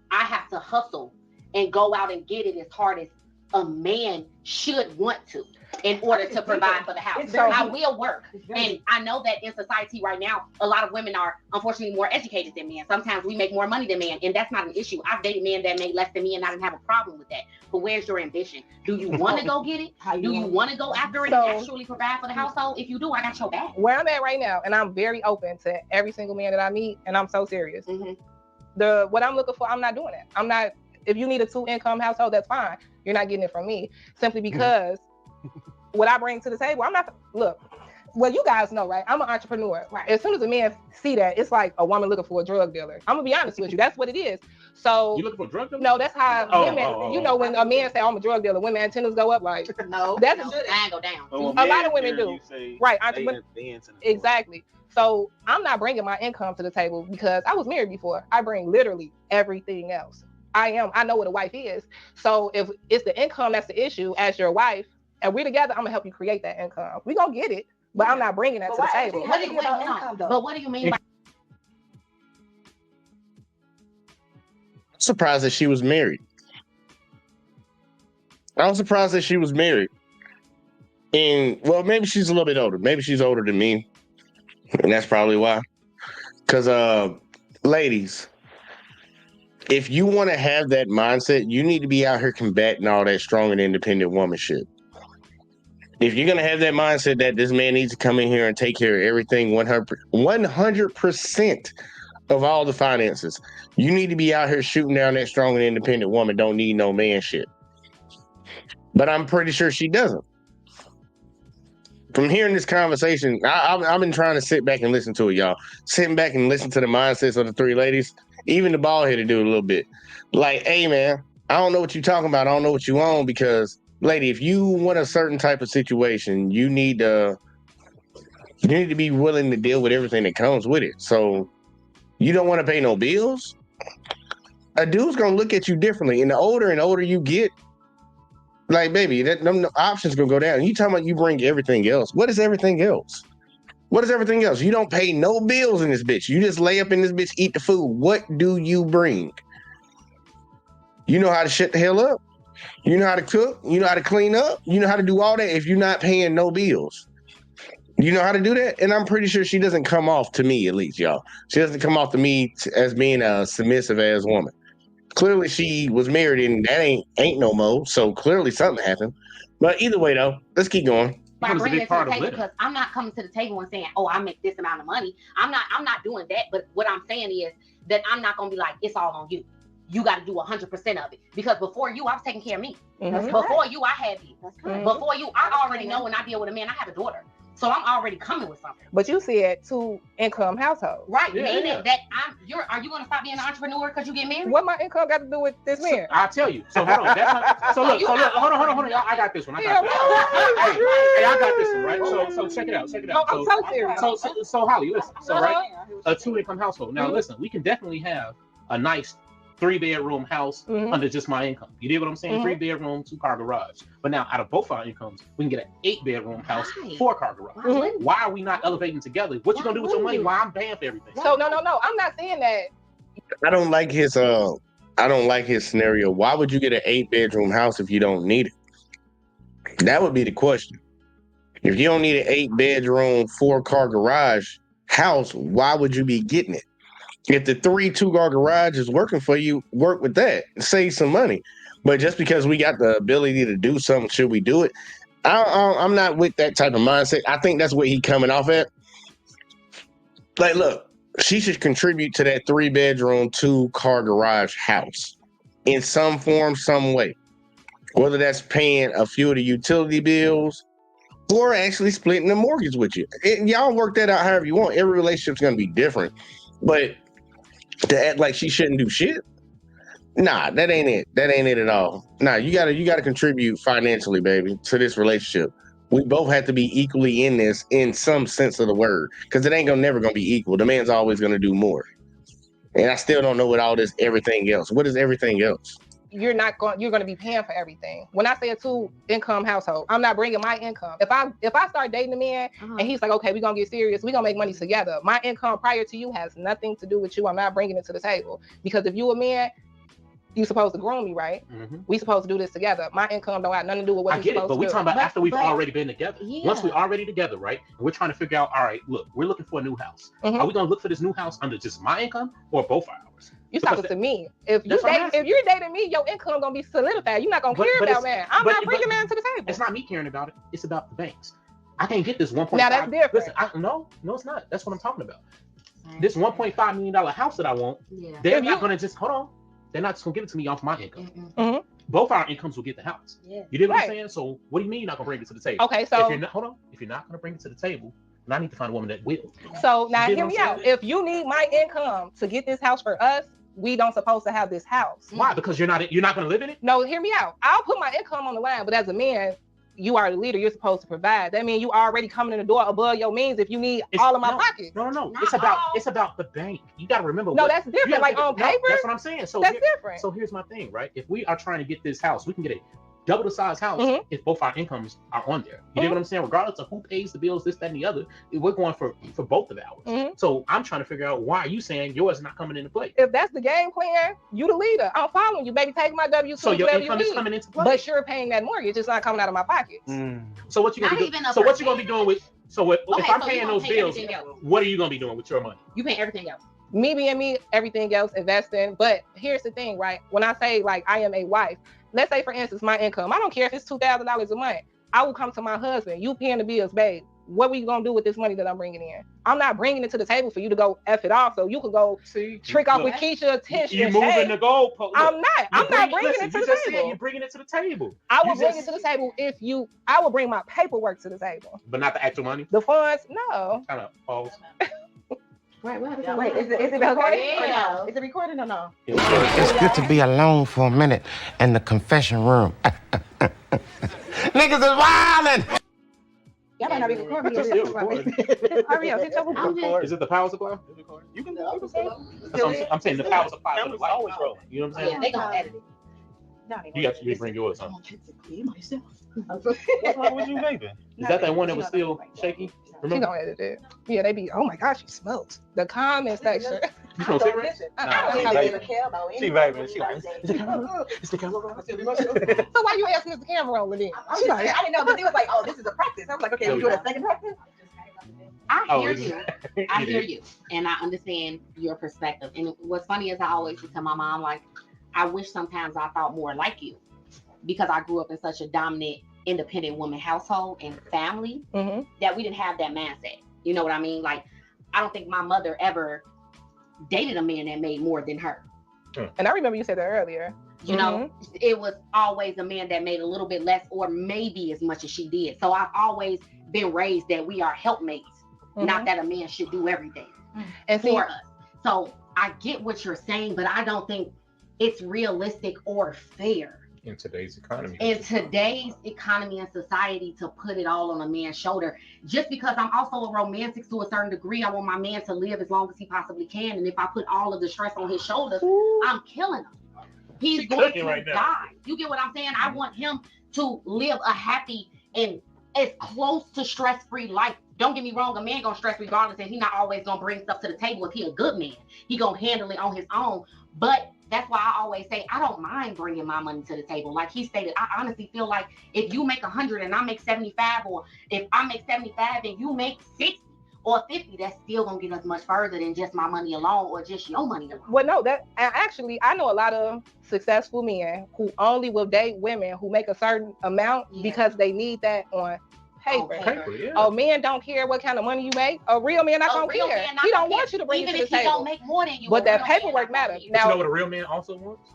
I have to hustle and go out and get it as hard as a man should want to in order to provide for the house. I will work. And I know that in society right now, a lot of women are unfortunately more educated than men. Sometimes we make more money than men, and that's not an issue. I've dated men that made less than me, and I didn't have a problem with that. But where's your ambition? Do you want to go get it? Do you want to go after it and actually provide for the household? If you do, I got your back. Where I'm at right now, and I'm very open to every single man that I meet, and I'm so serious. What I'm looking for, I'm not doing it. I'm not. If you need a 2-income household, that's fine. You're not getting it from me simply because what I bring to the table, I'm not. Look, well, you guys know, right? I'm an entrepreneur. Right. As soon as a man see that, it's like a woman looking for a drug dealer. I'm gonna be honest with you. That's what it is. So you looking for a drug dealer? No, that's how women. You know, when a man say I'm a drug dealer, women antennas go up. Like no, that's I go down. A lot of women do. Right, exactly. So I'm not bringing my income to the table because I was married before. I bring literally everything else. I know what a wife is. So if it's the income that's the issue as your wife, and we're together, I'm gonna help you create that income. We gonna get it, but I'm not bringing that to the table. But what do you mean by? I'm surprised that she was married. I'm surprised that she was married. And well, maybe she's a little bit older. Maybe she's older than me. And that's probably why. Because ladies, if you want to have that mindset, you need to be out here combating all that strong and independent woman shit. If you're going to have that mindset that this man needs to come in here and take care of everything 100% of all the finances, you need to be out here shooting down that strong and independent woman. Don't need no man shit. But I'm pretty sure she doesn't. From hearing this conversation, I've been trying to sit back and listen to it, y'all. Sitting back and listen to the mindsets of the three ladies, even the bald headed do a little bit. Like, hey, man, I don't know what you're talking about. I don't know what you want because, lady, if you want a certain type of situation, you need to be willing to deal with everything that comes with it. So you don't want to pay no bills? A dude's going to look at you differently. And the older you get, like, baby, them options gonna go down. You talking about you bring everything else. What is everything else? What is everything else? You don't pay no bills in this bitch. You just lay up in this bitch, eat the food. What do you bring? You know how to shut the hell up. You know how to cook. You know how to clean up. You know how to do all that if you're not paying no bills. You know how to do that? And I'm pretty sure she doesn't come off, to me at least, y'all. She doesn't come off to me as being a submissive ass woman. Clearly she was married and that ain't no more. So clearly something happened. But either way though, let's keep going. I bring it to the table because I'm not coming to the table and saying, oh, I make this amount of money. I'm not doing that. But what I'm saying is that I'm not gonna be like, it's all on you. You got to do 100% of it. Because before you, I was taking care of me. Before you, I had you. Before you, I already know when I deal with a man, I have a daughter. So I'm already coming with something. But you said 2-income household. Right. Meaning that are you gonna stop being an entrepreneur because you get married? What my income got to do with this man? I'll tell you. So hold on. Hold on. Y'all, I got this one. Hey, I got this one, right? So check it out. I'm so serious. So Holly, listen. So right, a 2-income household. Now listen, we can definitely have a nice 3-bedroom house under just my income. You dig what I'm saying? 3-bedroom, 2-car garage. But now out of both our incomes, we can get an 8-bedroom house, 4-car garage. Why are we not elevating together? What you gonna do with your money? Why I'm paying for everything? So no. I'm not saying that. I don't like his scenario. Why would you get an 8-bedroom house if you don't need it? That would be the question. If you don't need an 8-bedroom, 4-car garage house, why would you be getting it? If the 3 2-car garage is working for you, work with that. Save some money. But just because we got the ability to do something, should we do it? I'm not with that type of mindset. I think that's what he coming off at. Like, look, she should contribute to that 3-bedroom, 2-car garage house in some form, some way. Whether that's paying a few of the utility bills or actually splitting the mortgage with you. Y'all work that out however you want. Every relationship's going to be different. But to act like she shouldn't do shit, nah, that ain't it. That ain't it at all. Nah, you gotta contribute financially, baby, to this relationship. We both have to be equally in this in some sense of the word, because it ain't never gonna be equal. The man's always gonna do more. And I still don't know what all this everything else. What is everything else? You're going to be paying for everything. When I say a 2-income household, I'm not bringing my income. If I start dating a man and he's like, okay, we're going to get serious, we're going to make money together. My income prior to you has nothing to do with you. I'm not bringing it to the table. Because if you a man, You supposed to groom me, right? We supposed to do this together. My income don't have nothing to do with what I get it, but we're talking about after we've already been together. Once we're already together, right? And we're trying to figure out, all right, look, we're looking for a new house. Are we gonna look for this new house under just my income or both ours? You talking to me. If you're dating me, your income gonna be solidified. You're not gonna care about man. I'm not bringing man to the table. It's not me caring about it. It's about the banks. I can't get this 1.5. Now that's different. Listen, no, it's not. That's what I'm talking about. This $1.5 million house that I want, they're not gonna just hold on. They're not just gonna give it to me off my income. Both our incomes will get the house. You did what I'm saying? So what do you mean you're not gonna bring it to the table? Okay, so if you're not gonna bring it to the table, then I need to find a woman that will. So now hear me out. If you need my income to get this house for us, we don't supposed to have this house. Why? Because you're not gonna live in it? No, hear me out. I'll put my income on the line, but as a man, you are the leader. You're supposed to provide. That means you already coming in the door above your means if you need all of my pockets. No. It's about the bank. You got to remember. No, that's different. Like on paper. That's what I'm saying. So that's different. So here's my thing, right? If we are trying to get this house, we can get a double the size house if both our incomes are on there. You know what I'm saying? Regardless of who pays the bills, this, that, and the other, we're going for both of ours. So I'm trying to figure out why are you saying yours is not coming into play? If that's the game plan, you the leader. I'm following you, baby. Take my W2. So your income is coming into play. But you're paying that mortgage. It's not coming out of my pockets. So what you gonna do? So what you gonna be doing with? So if I'm paying those bills, what are you gonna be doing with your money? You pay everything else. Me being me, everything else investing. But here's the thing, right? When I say like I am a wife, let's say for instance my income, I don't care if it's $2,000 a month. I will come to my husband. You paying the bills, babe. What we gonna do with this money that I'm bringing in? I'm not bringing it to the table for you to go F it off. So you could go trick off with Keisha attention. You moving the goalpost. I'm not bringing it to the table. You're bringing it to the table. I will bring it to the table I will bring my paperwork to the table. But not the actual money? The funds, no. Kind of pause. Wait, is it okay? Or no? Is it recording or no? It's good to be alone for a minute in the confession room. Niggas is wildin'! Y'all might not be recording. Hurry up, hit your record. Is it the power supply? You can I'm saying the power supply for the light. Always rolling. You know what I'm saying? Yeah, they gonna edit it. You got to bring yours, huh? What's wrong with you, baby? Is that one that was still shaky? She gonna edit it. Yeah, they be, oh my gosh, she smokes. The comment section. You smoke cigarettes? She baby. She like, is the camera on? So why you asking is the camera on then? I didn't know, but they was like, oh, this is a practice. I was like, okay, we doing a second practice? I hear you. I hear you. And I understand your perspective. And what's funny is I always tell my mom, like, I wish sometimes I thought more like you because I grew up in such a dominant, independent woman household and family that we didn't have that mindset. You know what I mean? Like, I don't think my mother ever dated a man that made more than her. And I remember you said that earlier. You know, it was always a man that made a little bit less or maybe as much as she did. So I've always been raised that we are helpmates, not that a man should do everything for us. So I get what you're saying, but I don't think it's realistic or fair. In today's economy. In today's economy and society to put it all on a man's shoulder. Just because I'm also a romantic to a certain degree, I want my man to live as long as he possibly can. And if I put all of the stress on his shoulders, I'm killing him. He's going to die. You get what I'm saying? I want him to live a happy and as close to stress-free life. Don't get me wrong, a man gonna stress regardless, and he not always gonna bring stuff to the table if he a good man. He gonna handle it on his own. But that's why I always say I don't mind bringing my money to the table. Like he stated, I honestly feel like if you make 100 and I make 75, or if I make 75 and you make 60 or 50, that's still gonna get us much further than just my money alone or just your money alone. Well, no, that actually I know a lot of successful men who only will date women who make a certain amount because they need that on paper. Men don't care what kind of money you make. A real man not gonna care. He don't want you to bring it to the table. Even if he don't make more than you. But that paperwork matters. Now, you know what a real man also wants?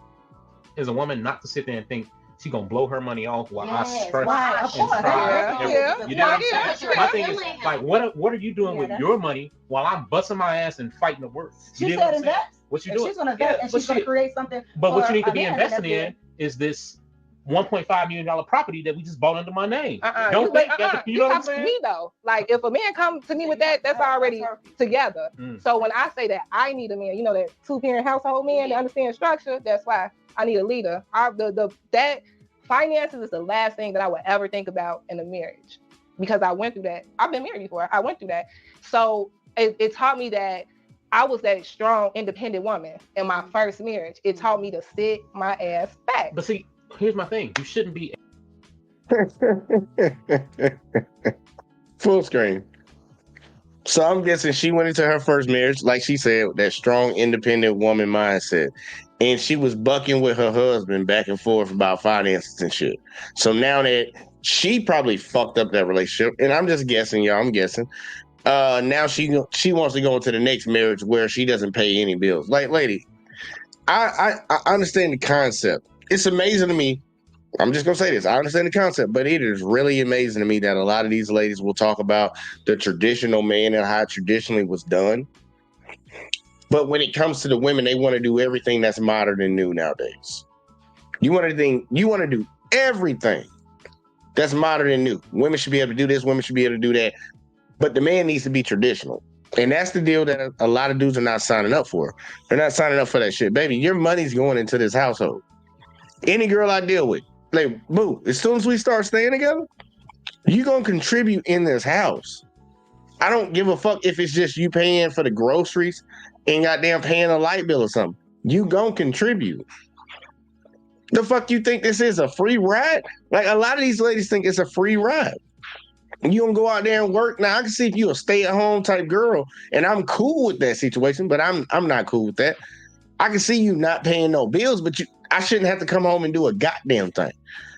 Is a woman not to sit there and think she gonna blow her money off while I stress and try. You know what I'm saying? My thing is like, what are you doing with your money while I'm busting my ass and fighting the work? She said invest. What you doing? She's gonna invest and she's gonna create something. But what you need to be investing in is this $1.5 million property that we just bought under my name. Don't think that, you know what I'm saying? Me though, like if a man comes to me with that, that's already together. So when I say that I need a man, you know, that 2-parent household man that understands structure, that's why I need a leader. That finances is the last thing that I would ever think about in a marriage, because I went through that. I've been married before. I went through that. So it taught me that I was that strong, independent woman in my first marriage. It taught me to sit my ass back. But see, here's my thing. You shouldn't be. Full screen. So I'm guessing she went into her first marriage, like she said, that strong, independent woman mindset. And she was bucking with her husband back and forth about finances and shit. So now that she probably fucked up that relationship, and I'm just guessing, y'all, I'm guessing. Now she wants to go into the next marriage where she doesn't pay any bills. Like, lady, I understand the concept. It's amazing to me. I'm just gonna say this. I understand the concept, but it is really amazing to me that a lot of these ladies will talk about the traditional man and how it traditionally was done. But when it comes to the women, they want to do everything that's modern and new nowadays. You want to do everything that's modern and new. Women should be able to do this, women should be able to do that. But the man needs to be traditional. And that's the deal that a lot of dudes are not signing up for. They're not signing up for that shit. Baby, your money's going into this household. Any girl I deal with, like, boo, as soon as we start staying together, you're going to contribute in this house. I don't give a fuck if it's just you paying for the groceries and goddamn paying a light bill or something. You going to contribute. The fuck you think this is, a free ride? Like, a lot of these ladies think it's a free ride. You don't go out there and work. Now, I can see if you're a stay-at-home type girl, and I'm cool with that situation, but I'm not cool with that. I can see you not paying no bills, but I shouldn't have to come home and do a goddamn thing.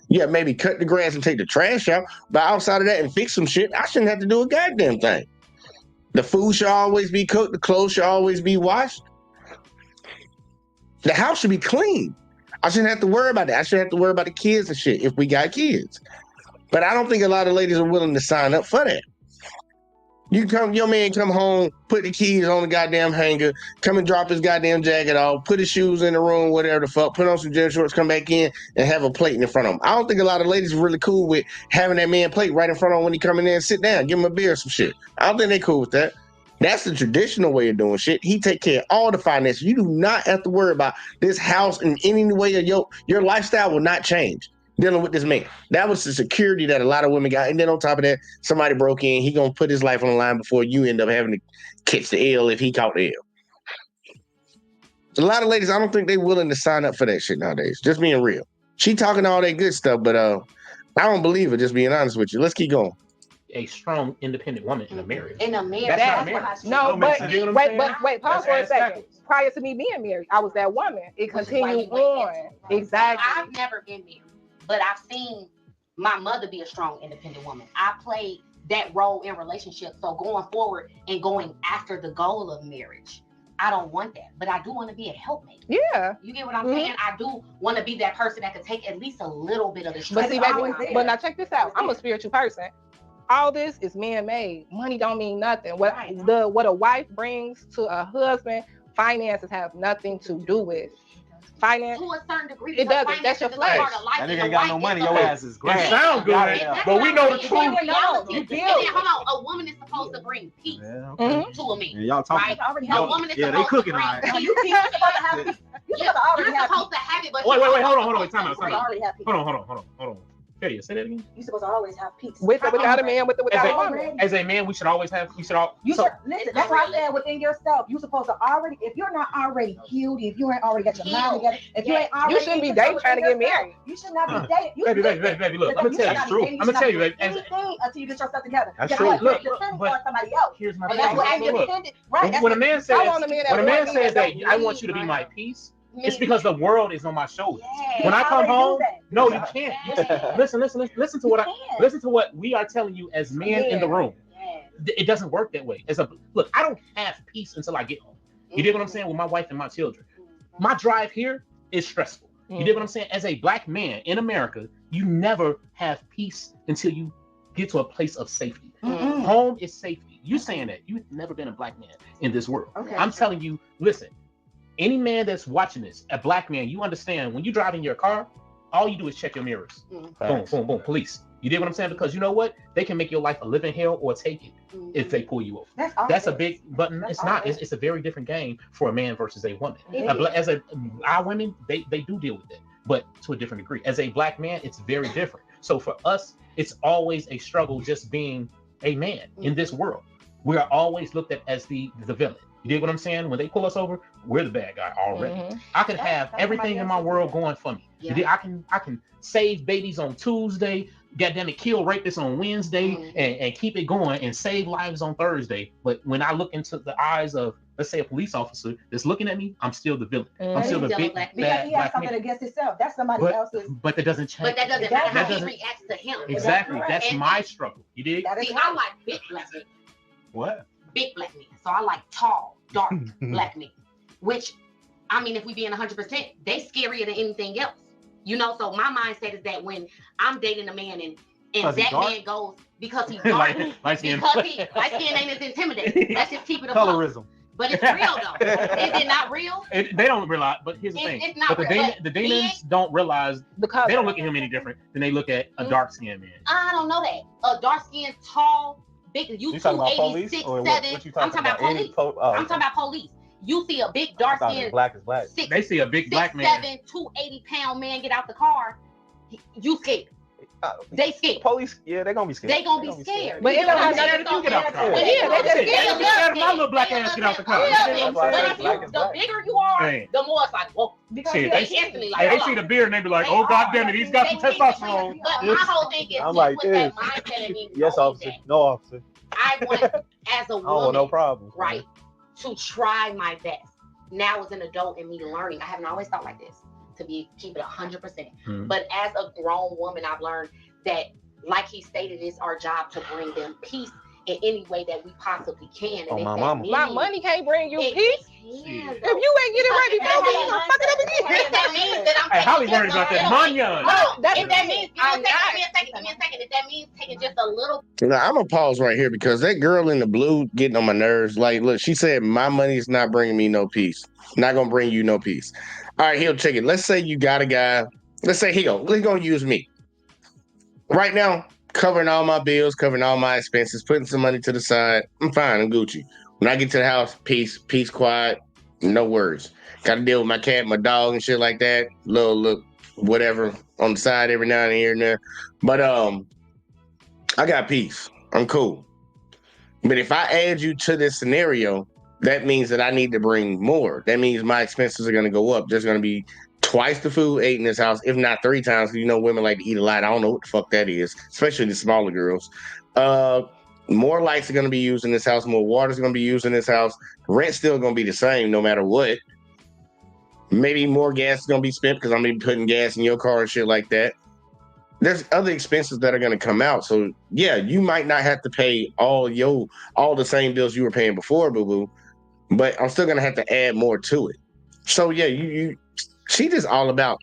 Yeah, maybe cut the grass and take the trash out, but outside of that and fix some shit, I shouldn't have to do a goddamn thing. The food should always be cooked. The clothes should always be washed. The house should be clean. I shouldn't have to worry about that. I shouldn't have to worry about the kids and shit if we got kids. But I don't think a lot of ladies are willing to sign up for that. Your man come home, put the keys on the goddamn hanger, come and drop his goddamn jacket off, put his shoes in the room, whatever the fuck, put on some gym shorts, come back in and have a plate in front of him. I don't think a lot of ladies are really cool with having that man plate right in front of him when he come in there and sit down, give him a beer or some shit. I don't think they cool with that. That's the traditional way of doing shit. He take care of all the finances. You do not have to worry about this house in any way of your lifestyle will not change dealing with this man. That was the security that a lot of women got. And then on top of that, somebody broke in. He gonna put his life on the line before you end up having to catch the L if he caught the L. A lot of ladies, I don't think they're willing to sign up for that shit nowadays. Just being real. She talking all that good stuff, but I don't believe it, just being honest with you. Let's keep going. A strong, independent woman in a marriage. In a marriage. That's not marriage. No, but pause for a second. Prior to me being married, I was that woman. It continued on. Exactly. I've never been married, but I've seen my mother be a strong, independent woman. I played that role in relationships. So going forward and going after the goal of marriage, I don't want that, but I do want to be a helpmate. Yeah. You get what I'm saying? I do want to be that person that could take at least a little bit of the stress. But see, baby, but now check this out. I'm a spiritual person. All this is man-made. Money don't mean nothing. What a wife brings to a husband, finances have nothing to do with. Finance, to a certain degree, it doesn't. That's your flesh. That nigga ain't got no money. Your ass is great. It sound good, but we know the truth. Hold on, a woman is supposed to bring peace to a man. Yeah, y'all talking. Right? A woman is they cooking all right. You're supposed to have peace. You're supposed to have it, but wait, hold on, time out. Hold on. Say that again. You're supposed to always have peace. With or without a man, with or without a woman. As a man, we should always have. Listen, that's why I said within yourself, you're supposed to already. If you're not already healed, if you ain't already got your mind together, if you ain't already, you shouldn't be dating trying to get married. You should not be dating. Baby, look, I'm gonna tell you the truth. I'm gonna tell you, baby. Anything until you get yourself together. That's true. Look, but somebody else. Here's my thing. When a man says that I want you to be my peace, it's because the world is on my shoulders. When I come home, no, you can't. Listen to what we are telling you as men in the room. It doesn't work that way. Look, I don't have peace until I get home. You dig what I'm saying? With my wife and my children. My drive here is stressful. You dig what I'm saying? As a black man in America, you never have peace until you get to a place of safety. Home is safety. You saying that. You've never been a black man in this world. I'm telling you, listen, any man that's watching this, a black man, you understand when you drive in your car, all you do is check your mirrors. Boom, police. You did what I'm saying? Because you know what? They can make your life a living hell or take it if they pull you over. That's a big button. It's not. It's a very different game for a man versus a woman. Our women, they do deal with it, but to a different degree. As a black man, it's very different. So for us, it's always a struggle just being a man in this world. we are always looked at as the villain. You dig what I'm saying? When they pull us over, we're the bad guy already. I could have everything in my world going for me. You dig? I can save babies on Tuesday, goddamn it, kill rapists on Wednesday, and keep it going and save lives on Thursday. But when I look into the eyes of, let's say, a police officer that's looking at me, I'm still the villain. I'm still the big bad because he has black something man. against himself. That's somebody else's. But that doesn't change. But that doesn't matter how he reacts to him. Exactly. That's my struggle. You dig? See, I like big black men. What? Big black men. So I like tall, dark black men. Which, I mean, if we being 100%, they scarier than anything else. You know, so my mindset is that when I'm dating a man and that man goes because he's dark, light skin ain't as intimidating. Let's just keep it a colorism. But it's real though. Is it not real? They don't realize. But here's the thing. It's not but real. the demons don't realize because they don't look at him any different than they look at a dark skinned man. I don't know that. A dark skinned, tall, big. You 286, 7. I'm talking about police. I'm talking about police. You see a big dark skinned black is black. They see a big black man. 6'7", 280-pound man get out the car. You scared. They scared. Police, yeah, they're gonna be scared. They gonna be scared. But it don't have nothing to do with the car. Yeah, they just scared of my little black ass get out the car. But the bigger you are, the more it's like, whoa. Because they instantly like, they see the beard and they be like, oh god damn it, he's got some testosterone. But my whole thing is, I'm like this. Yes, officer. No, officer. I want, as a woman, I don't want no problem. Right, to try my best. Now as an adult and me learning, I haven't always thought like this, to keep it 100%. But as a grown woman, I've learned that, like he stated, it's our job to bring them peace in any way that we possibly can. And my money can't bring you peace. If you ain't getting ready, that means that I'm. Hey, Holly worried about that money. No, if that means, give me a second. If that means taking just a little. Now, I'm gonna pause right here because that girl in the blue getting on my nerves. Like, look, she said my money's not bringing me no peace. Not gonna bring you no peace. All right, he'll check it. Let's say you got a guy. Let's say he's gonna use me. Right now, covering all my bills, covering all my expenses, putting some money to the side. I'm fine. I'm Gucci. When I get to the house, peace, quiet, no worries. Got to deal with my cat, my dog, and shit like that. Little whatever on the side every now and here and there. But I got peace. I'm cool. But if I add you to this scenario, that means that I need to bring more. That means my expenses are going to go up. There's going to be twice the food ate in this house, if not 3 times. You know, women like to eat a lot. I don't know what the fuck that is, especially the smaller girls. More lights are going to be used in this house. More water is going to be used in this house. Rent's still going to be the same no matter what. Maybe more gas is going to be spent because I'm going to be putting gas in your car and shit like that. There's other expenses that are going to come out. So, yeah, you might not have to pay all the same bills you were paying before, boo-boo, but I'm still going to have to add more to it. So, yeah, she just all about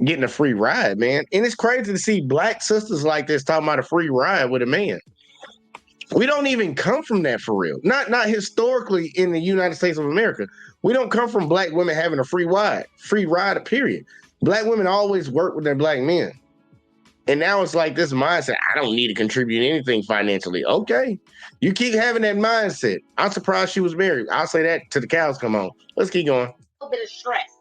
getting a free ride, man. And it's crazy to see black sisters like this talking about a free ride with a man. We don't even come from that for real. Not historically in the United States of America. We don't come from black women having a free ride, period. Black women always work with their black men. And now it's like this mindset, I don't need to contribute anything financially. Okay. You keep having that mindset. I'm surprised she was married. I'll say that till the cows come home. Let's keep going. A little bit of stress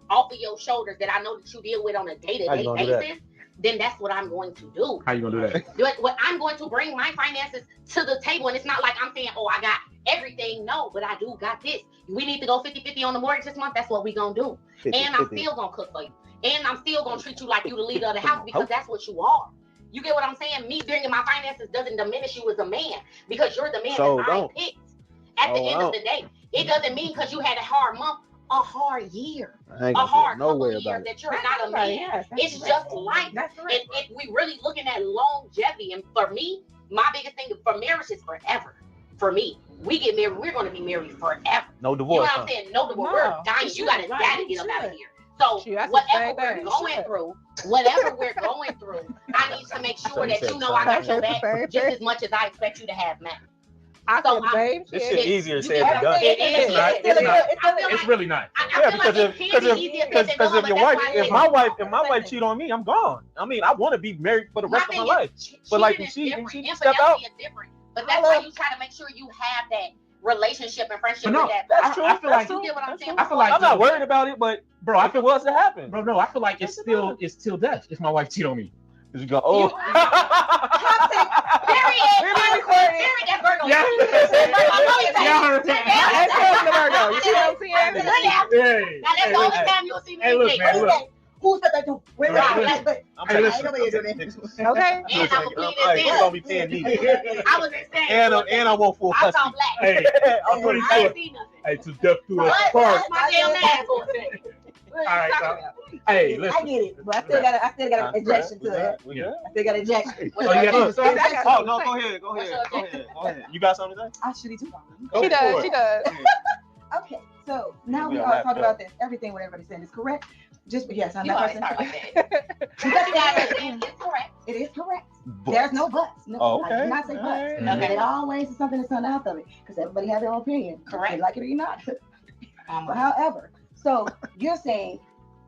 off of your shoulders that I know that you deal with on a day-to-day basis, then that's what I'm going to do. How you gonna do that? What I'm going to bring my finances to the table, and it's not like I'm saying, oh, I got everything. No, but I do got this. We need to go 50-50 on the mortgage this month. That's what we gonna do. 50-50. And I'm still gonna cook for you. And I'm still gonna treat you like you the leader of the house because that's what you are. You get what I'm saying? Me bringing my finances doesn't diminish you as a man because you're the man that I picked. At the end of the day, it doesn't mean because you had a hard month, a hard year, a hard couple of years that you're not a man. It's just life. And we really looking at longevity. And for me, my biggest thing for marriage is forever. For me, we get married, we're going to be married forever. No divorce. You know what I'm saying? No divorce. We're dying. You got to get up out of here. So whatever we're going through, I need to make sure that you know I got your back just as much as I expect you to have mine. This shit easier said than done. It's really not. Yeah, because if my wife cheat on me, I'm gone. I mean, I want to be married for the rest of my life. But like when she step out, but that's why you try to make sure you have that relationship and friendship with that. That's true. I feel like you get what I'm saying. I feel like I'm not worried about it, but bro, if it was to happen, bro, no, I feel like it's still death if my wife cheat on me. You go, oh. That's Virgo. Yeah. That's the Virgo. You see what I'm saying? Now that's the only time you'll see me. Hey, look, man, look. Who's that? Wait, Hey, ain't nobody doing that. Okay. And I'm You're gonna be paying me. I was insane. And I want full I custody. saw black. Hey, I'm pretty I sure. ain't seen nothing. Hey, to death do us But part. that's my damn ass for a second. All right, so, hey, listen. I get it, but I still got an injection to it. I still got an injection. Oh, you got something to say? Oh, no, go ahead. You got something to say? I should too. She does. Okay, so now we are talking about this. Everything what everybody's saying is correct. Just yes, I'm not person. It's correct. It is correct. There's no buts. No, I do not say buts. Okay. It always is something that's out of it because everybody has their own opinion. Correct. They like it or not. But however, so you're saying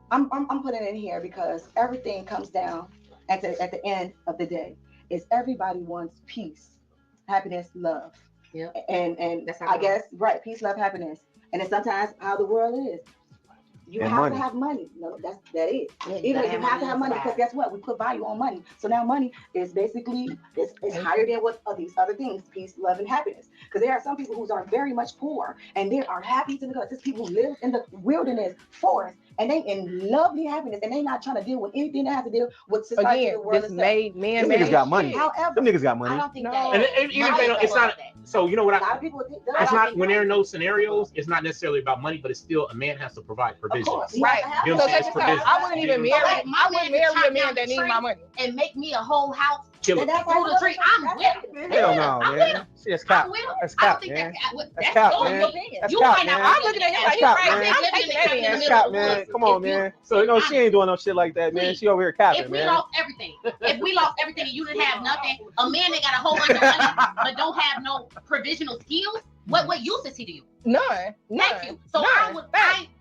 I'm putting it in here because everything comes down at the end of the day is everybody wants peace, happiness, love. Yeah. And that's I guess right, peace, love, happiness. And it's sometimes how the world is. You have to have money. No, that is. Even if you have to have money, because guess what? We put value on money. So now money is basically it's higher than what these other things, peace, love, and happiness. Because there are some people who are very much poor and they are happy to because there's people who live in the wilderness, forest, and they in lovely happiness and they not trying to deal with anything that has to deal with society. Again, this made man. Them niggas got money. However, them niggas got money. I don't think No. that. And even if they don't, it's not. So you know what? a lot of people think It's not when there are no scenarios. It's not necessarily about money, but it's still a man has to provide provisions. Right. You know what I'm saying? It's provisions. I wouldn't even marry. I wouldn't marry a man that needs my money. And make me a whole house Kill through it. the tree. I'm with him. Hell no, I'm man. That's cap. I'm with him. That's I don't cap, think man. that's That's cap, your man. opinion. That's You cap, might not. man. I'm looking at him like That's he's cap, crazy. man. I'm taking that man. That's cap, man. Come on, man. So you know she ain't doing no shit like that, man. She over here capping, If we man. lost everything, and you didn't have nothing, a man that got a whole bunch of money but don't have no provisional skills, what use is he to you? None. Thank you. So None.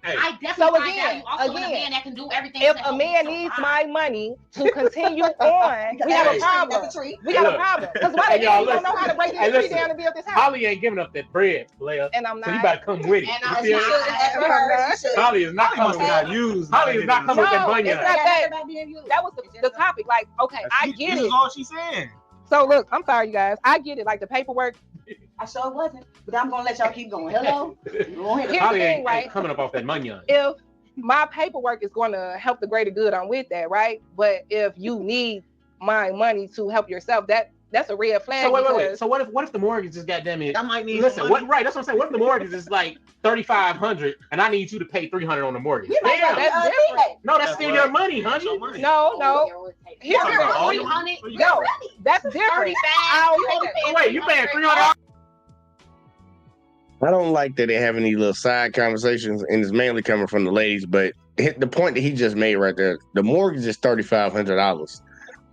I definitely So find value also in a man that can do everything. If to a help man me needs survive. my money to continue on, we have a problem. We have a problem. Because why the hell you don't know how to break this tree down and build this house? Holly ain't giving up that bread, player. And I'm not. So you better come with it. And You I feel me? should. Holly is not coming with that. Holly is not coming with that No, money. it's not that. That was the topic. Like, okay, I get This it. is all she's saying. So look, I'm sorry, you guys. I get it. Like the paperwork. I sure wasn't, but I'm gonna let y'all keep going. Hello. Here's the Holly thing, ain't right? coming up off that money. If my paperwork is going to help the greater good, I'm with that, right? But if you need my money to help yourself, that's a red flag. So wait. because- So what if the mortgage is goddamn it? I might need Listen, some money. right? That's what I'm saying. What if the mortgage is like $3,500 and I need you to pay $300 on the mortgage? Damn, that's different. No, that's still your money, honey. No. Here's the all difference. your- No, that's different. I don't take that. Wait, you paying $300? I don't like that they're having these little side conversations, and it's mainly coming from the ladies. But the point that he just made right there, the mortgage is $3,500.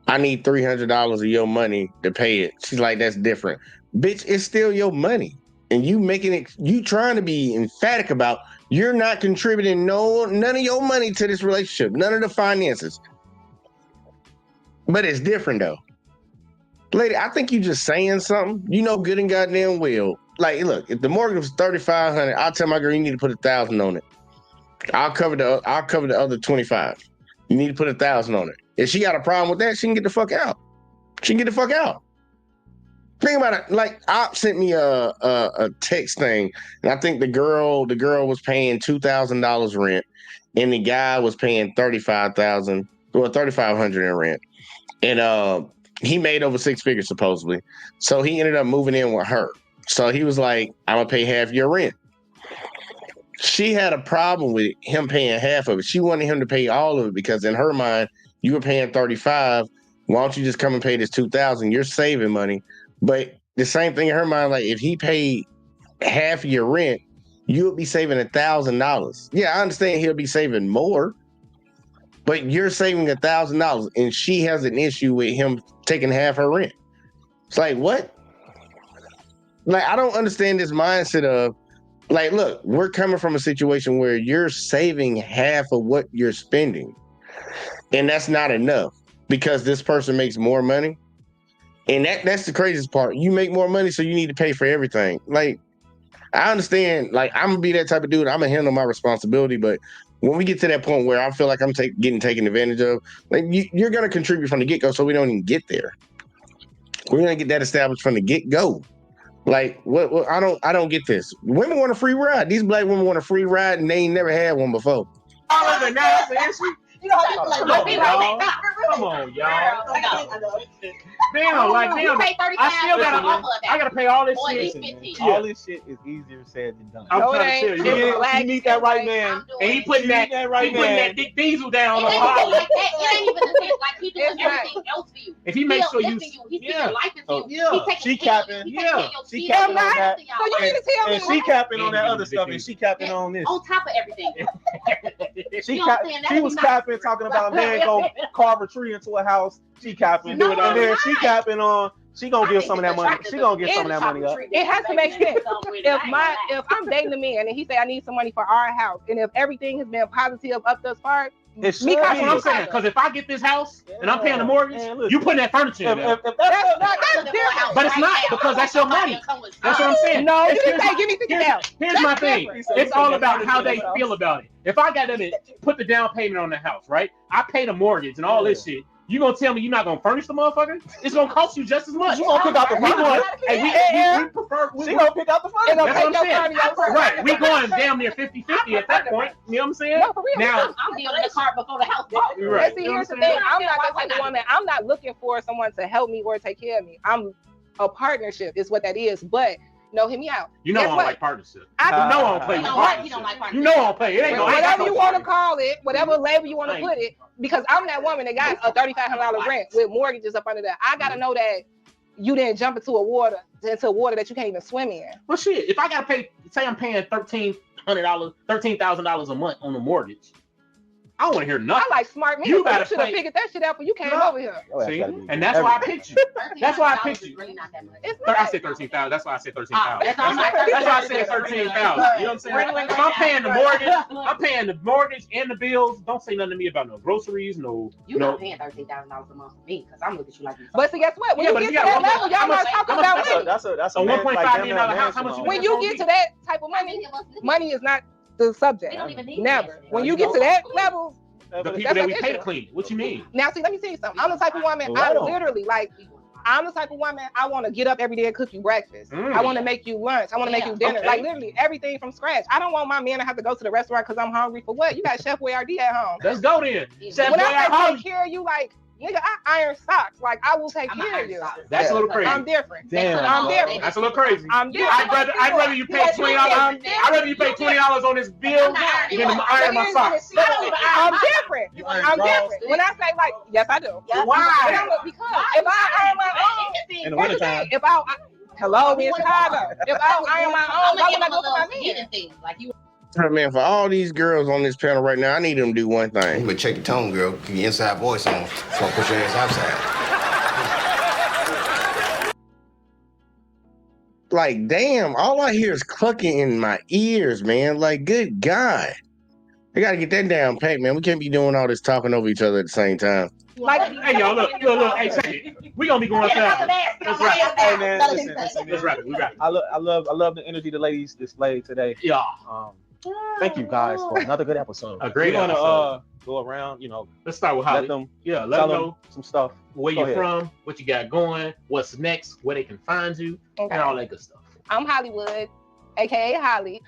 I need $300 of your money to pay it. She's like, that's different. Bitch, it's still your money. And you making it, you trying to be emphatic about you're not contributing none of your money to this relationship, none of the finances. But it's different though. Lady, I think you just saying something. You know good and goddamn well. Like, look, if the mortgage was $3,500, I'll tell my girl you need to put $1,000 on it. I'll cover the other $25. You need to put $1,000 on it. If she got a problem with that, she can get the fuck out. She can get the fuck out. Think about it. Like, Op sent me a text thing, and I think the girl was paying $2,000 rent, and the guy was paying $3,500 in rent, and he made over 6 figures supposedly. So he ended up moving in with her. So he was like, "I'm gonna pay half your rent." She had a problem with him paying half of it. She wanted him to pay all of it because in her mind, you were paying $35,000. Why don't you just come and pay this $2,000? You're saving money. But the same thing in her mind, like if he paid half of your rent, you would be saving $1,000. Yeah, I understand he'll be saving more, but you're saving $1,000, and she has an issue with him taking half her rent. It's like, what? Like, I don't understand this mindset of, like, look, we're coming from a situation where you're saving half of what you're spending, and that's not enough because this person makes more money. And that's the craziest part. You make more money, so you need to pay for everything. Like, I understand, like, I'm gonna be that type of dude. I'm gonna handle my responsibility, but when we get to that point where I feel like I'm getting taken advantage of, like, you're gonna contribute from the get-go so we don't even get there. We're gonna get that established from the get-go. Like, what I don't get this. Women want a free ride. These black women want a free ride, and they ain't never had one before. All of it now, that's the issue. You know how Come on, y'all. Damn, like damn. I gotta pay all this shit. All this shit is easier said than done. I'm trying to tell you. You meet that right man, and he putting that Dick Diesel down on Holly. It ain't even like he doing everything else for you. If he makes sure you, he's putting life into you. She capping. Yeah, she capping on that. So you need to tell me. And she capping on that other stuff, and she capping on this. On top of everything. She was capping, talking about man go carve a tree into a house. She capping, and then she capping on. She gonna give some of that money. She gonna give some of that money up. It has to make sense. If I'm dating a man and he say I need some money for our house, and if everything has been positive up thus far, that's what I'm saying. Because if I get this house and I'm paying the mortgage, you putting that furniture in there. That's different. But it's not, because that's your money. That's what I'm saying. No, you didn't say give me $50,000. Here's my thing. It's all about how they feel about it. If I got them to put the down payment on the house, right? I pay the mortgage and all this shit. You gonna tell me you're not gonna furnish the motherfucker? It's gonna cost you just as much. You gonna pick out the furniture? We prefer. She gonna pick out the furniture. That's what I'm saying. Right. We going damn near 50-50 at that point. You know what I'm saying? No, for real. Now I'm dealing the cart before the house. Right. See, here's the thing. I'm not that type of woman. I'm not looking for someone to help me or take care of me. I'm a partnership is what that is. But no, hear me out. You know I don't like partnership. You know I don't play with partnership. You know I don't play. It ain't whatever you want to call it, whatever label you want to put it. Because I'm that woman that got a $3,500 rent with mortgages up under that. I gotta know that you didn't jump into water that you can't even swim in. Well, shit. If I gotta pay, say I'm paying $13,000 a month on the mortgage, I don't want to hear nothing. I like smart men. You should have figured that shit out when you came over here. See, and that's why I picked you. That's why I picked you. I said 13,000. That's why I said 13,000. That's why I said 13,000. You know what I'm saying? If I'm paying the mortgage and the bills. Don't say nothing to me about no groceries, no. You're not paying $13,000 a month for me because I'm looking at you like. But see, guess what? When you get to that level, y'all not talking about money. That's a $1.5 million house. How much? When you get to that type of money is not the subject. Never. When you get to that level, the people that we pay to clean. What you mean? Now, see, let me tell you something. I'm the type of woman. I'm the type of woman. I want to get up every day and cook you breakfast. I want to make you lunch. I want to make you dinner. Like literally everything from scratch. I don't want my man to have to go to the restaurant because I'm hungry for what? You got Chef Boyardee at home. Let's go then. Chef when I take care of you, like. Nigga, I iron socks. Like I will take care of you. That's a little crazy. I'm different. Damn. I'm different. That's a little crazy. I'm different. I'd rather you pay $20. I'd rather you pay $20 on this bill than to iron my socks. I'm different. I'm different. When I say like, yes, I do. Why? Because if I iron my own, in the wintertime. Hello, we in Chicago. If I iron my own, why would I go for my man? Like you. Man, for all these girls on this panel right now, I need them to do one thing. You better check your tone, girl. Keep your inside voice on. Before I push your ass outside. Like, damn, all I hear is clucking in my ears, man. Like, good God. I gotta get that down packed, man. We can't be doing all this talking over each other at the same time. Like, hey, y'all, look. Hey, check it. We gonna be going fast. Let's wrap it. Hey, man, listen. Let's wrap it. We wrap it. I love the energy the ladies displayed today. Yeah. Thank you guys for another good episode. A great episode. We're gonna go around, Let's start with Holly. Let them let them know some stuff. Where you're from, what you got going, what's next, where they can find you, and all that good stuff. I'm Hollywood, aka Holly.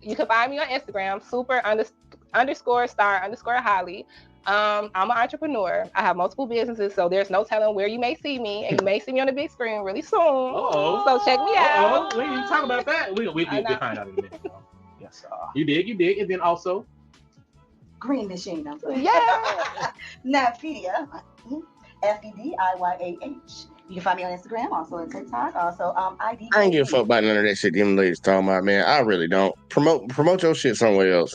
You can find me on Instagram, super_star_Holly. I'm an entrepreneur. I have multiple businesses, so there's no telling where you may see me, and you may see me on the big screen really soon. So check me out. We didn't talk about that. We'll find out in a minute. Yes, you dig, and then also Green Machine. Yeah. Navpedia, FEDIYAH. You can find me on Instagram, also on TikTok, also ID. I ain't give a fuck about none of that shit them ladies talking about, man. I really don't. Promote your shit somewhere else.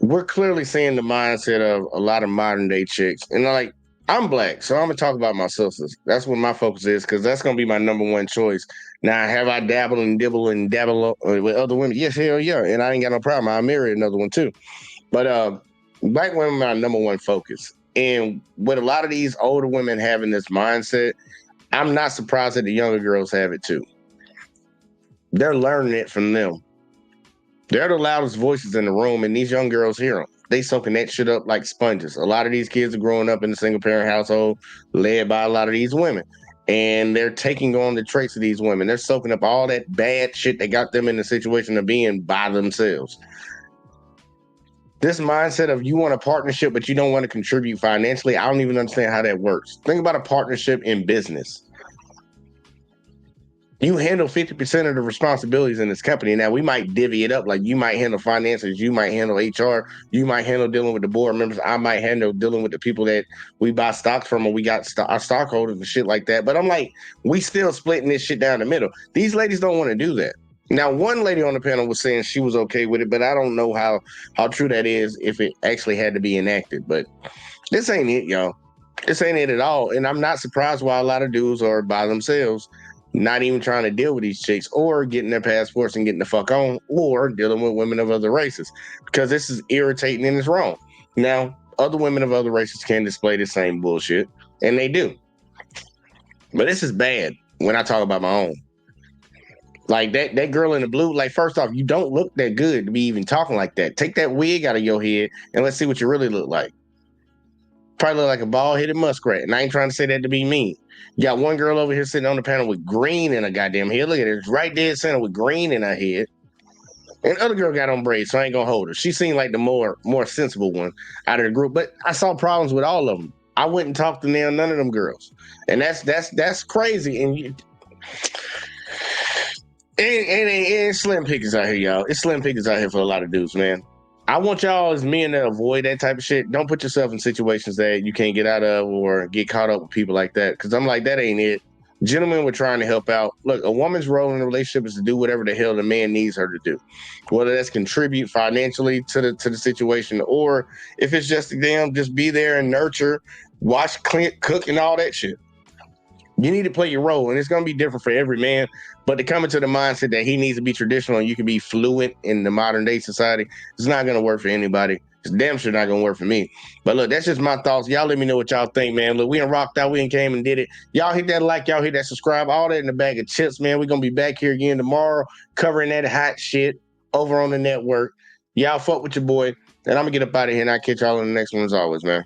We're clearly seeing the mindset of a lot of modern day chicks, and like, I'm black, so I'm gonna talk about my sisters. That's what my focus is, because that's gonna be my number one choice. Now, have I dabbled and dibble with other women? Yes, hell yeah, and I ain't got no problem. I'll marry another one too. But black women are my number one focus. And with a lot of these older women having this mindset, I'm not surprised that the younger girls have it too. They're learning it from them. They're the loudest voices in the room, and these young girls hear them. they soaking that shit up like sponges. A lot of these kids are growing up in a single parent household led by a lot of these women. And they're taking on the traits of these women. They're soaking up all that bad shit that got them in the situation of being by themselves. This mindset of you want a partnership, but you don't want to contribute financially, I don't even understand how that works. Think about a partnership in business. You handle 50% of the responsibilities in this company. Now, we might divvy it up. Like, you might handle finances, you might handle HR, you might handle dealing with the board members. I might handle dealing with the people that we buy stocks from, or we got our stockholders and shit like that. But I'm like, we still splitting this shit down the middle. These ladies don't want to do that. Now, one lady on the panel was saying she was okay with it, but I don't know how true that is if it actually had to be enacted. But this ain't it, y'all. This ain't it at all. And I'm not surprised why a lot of dudes are by themselves, not even trying to deal with these chicks or getting their passports and getting the fuck on, or dealing with women of other races, because this is irritating and it's wrong. Now, other women of other races can display the same bullshit, and they do. But this is bad when I talk about my own. Like that girl in the blue, like, first off, you don't look that good to be even talking like that. Take that wig out of your head and let's see what you really look like. Probably look like a bald-headed muskrat. And I ain't trying to say that to be mean. You got one girl over here sitting on the panel with green in her goddamn head. Look at her. It's right dead center with green in her head. And the other girl got on braids, so I ain't gonna hold her. She seemed like the more sensible one out of the group. But I saw problems with all of them. I wouldn't talk to none of them girls. And that's crazy. And it's slim pickings out here, y'all. It's slim pickings out here for a lot of dudes, man. I want y'all as men to avoid that type of shit. Don't put yourself in situations that you can't get out of or get caught up with people like that. Because I'm like, that ain't it. Gentlemen, we're trying to help out. Look, a woman's role in a relationship is to do whatever the hell the man needs her to do. Whether that's contribute financially to the situation, or if it's just them, just be there and nurture, watch, clean, cook, and all that shit. You need to play your role, and it's going to be different for every man. But to come into the mindset that he needs to be traditional and you can be fluent in the modern day society, it's not going to work for anybody. It's damn sure not going to work for me. But look, that's just my thoughts. Y'all let me know what y'all think, man. Look, we done rocked out. We done came and did it. Y'all hit that like. Y'all hit that subscribe. All that in the bag of chips, man. We're going to be back here again tomorrow covering that hot shit over on the network. Y'all fuck with your boy. And I'm going to get up out of here, and I'll catch y'all in the next one as always, man.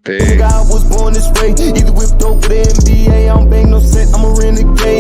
Peace. I was born this way, either whipped over the NBA, I don't bang no set, I'm a renegade.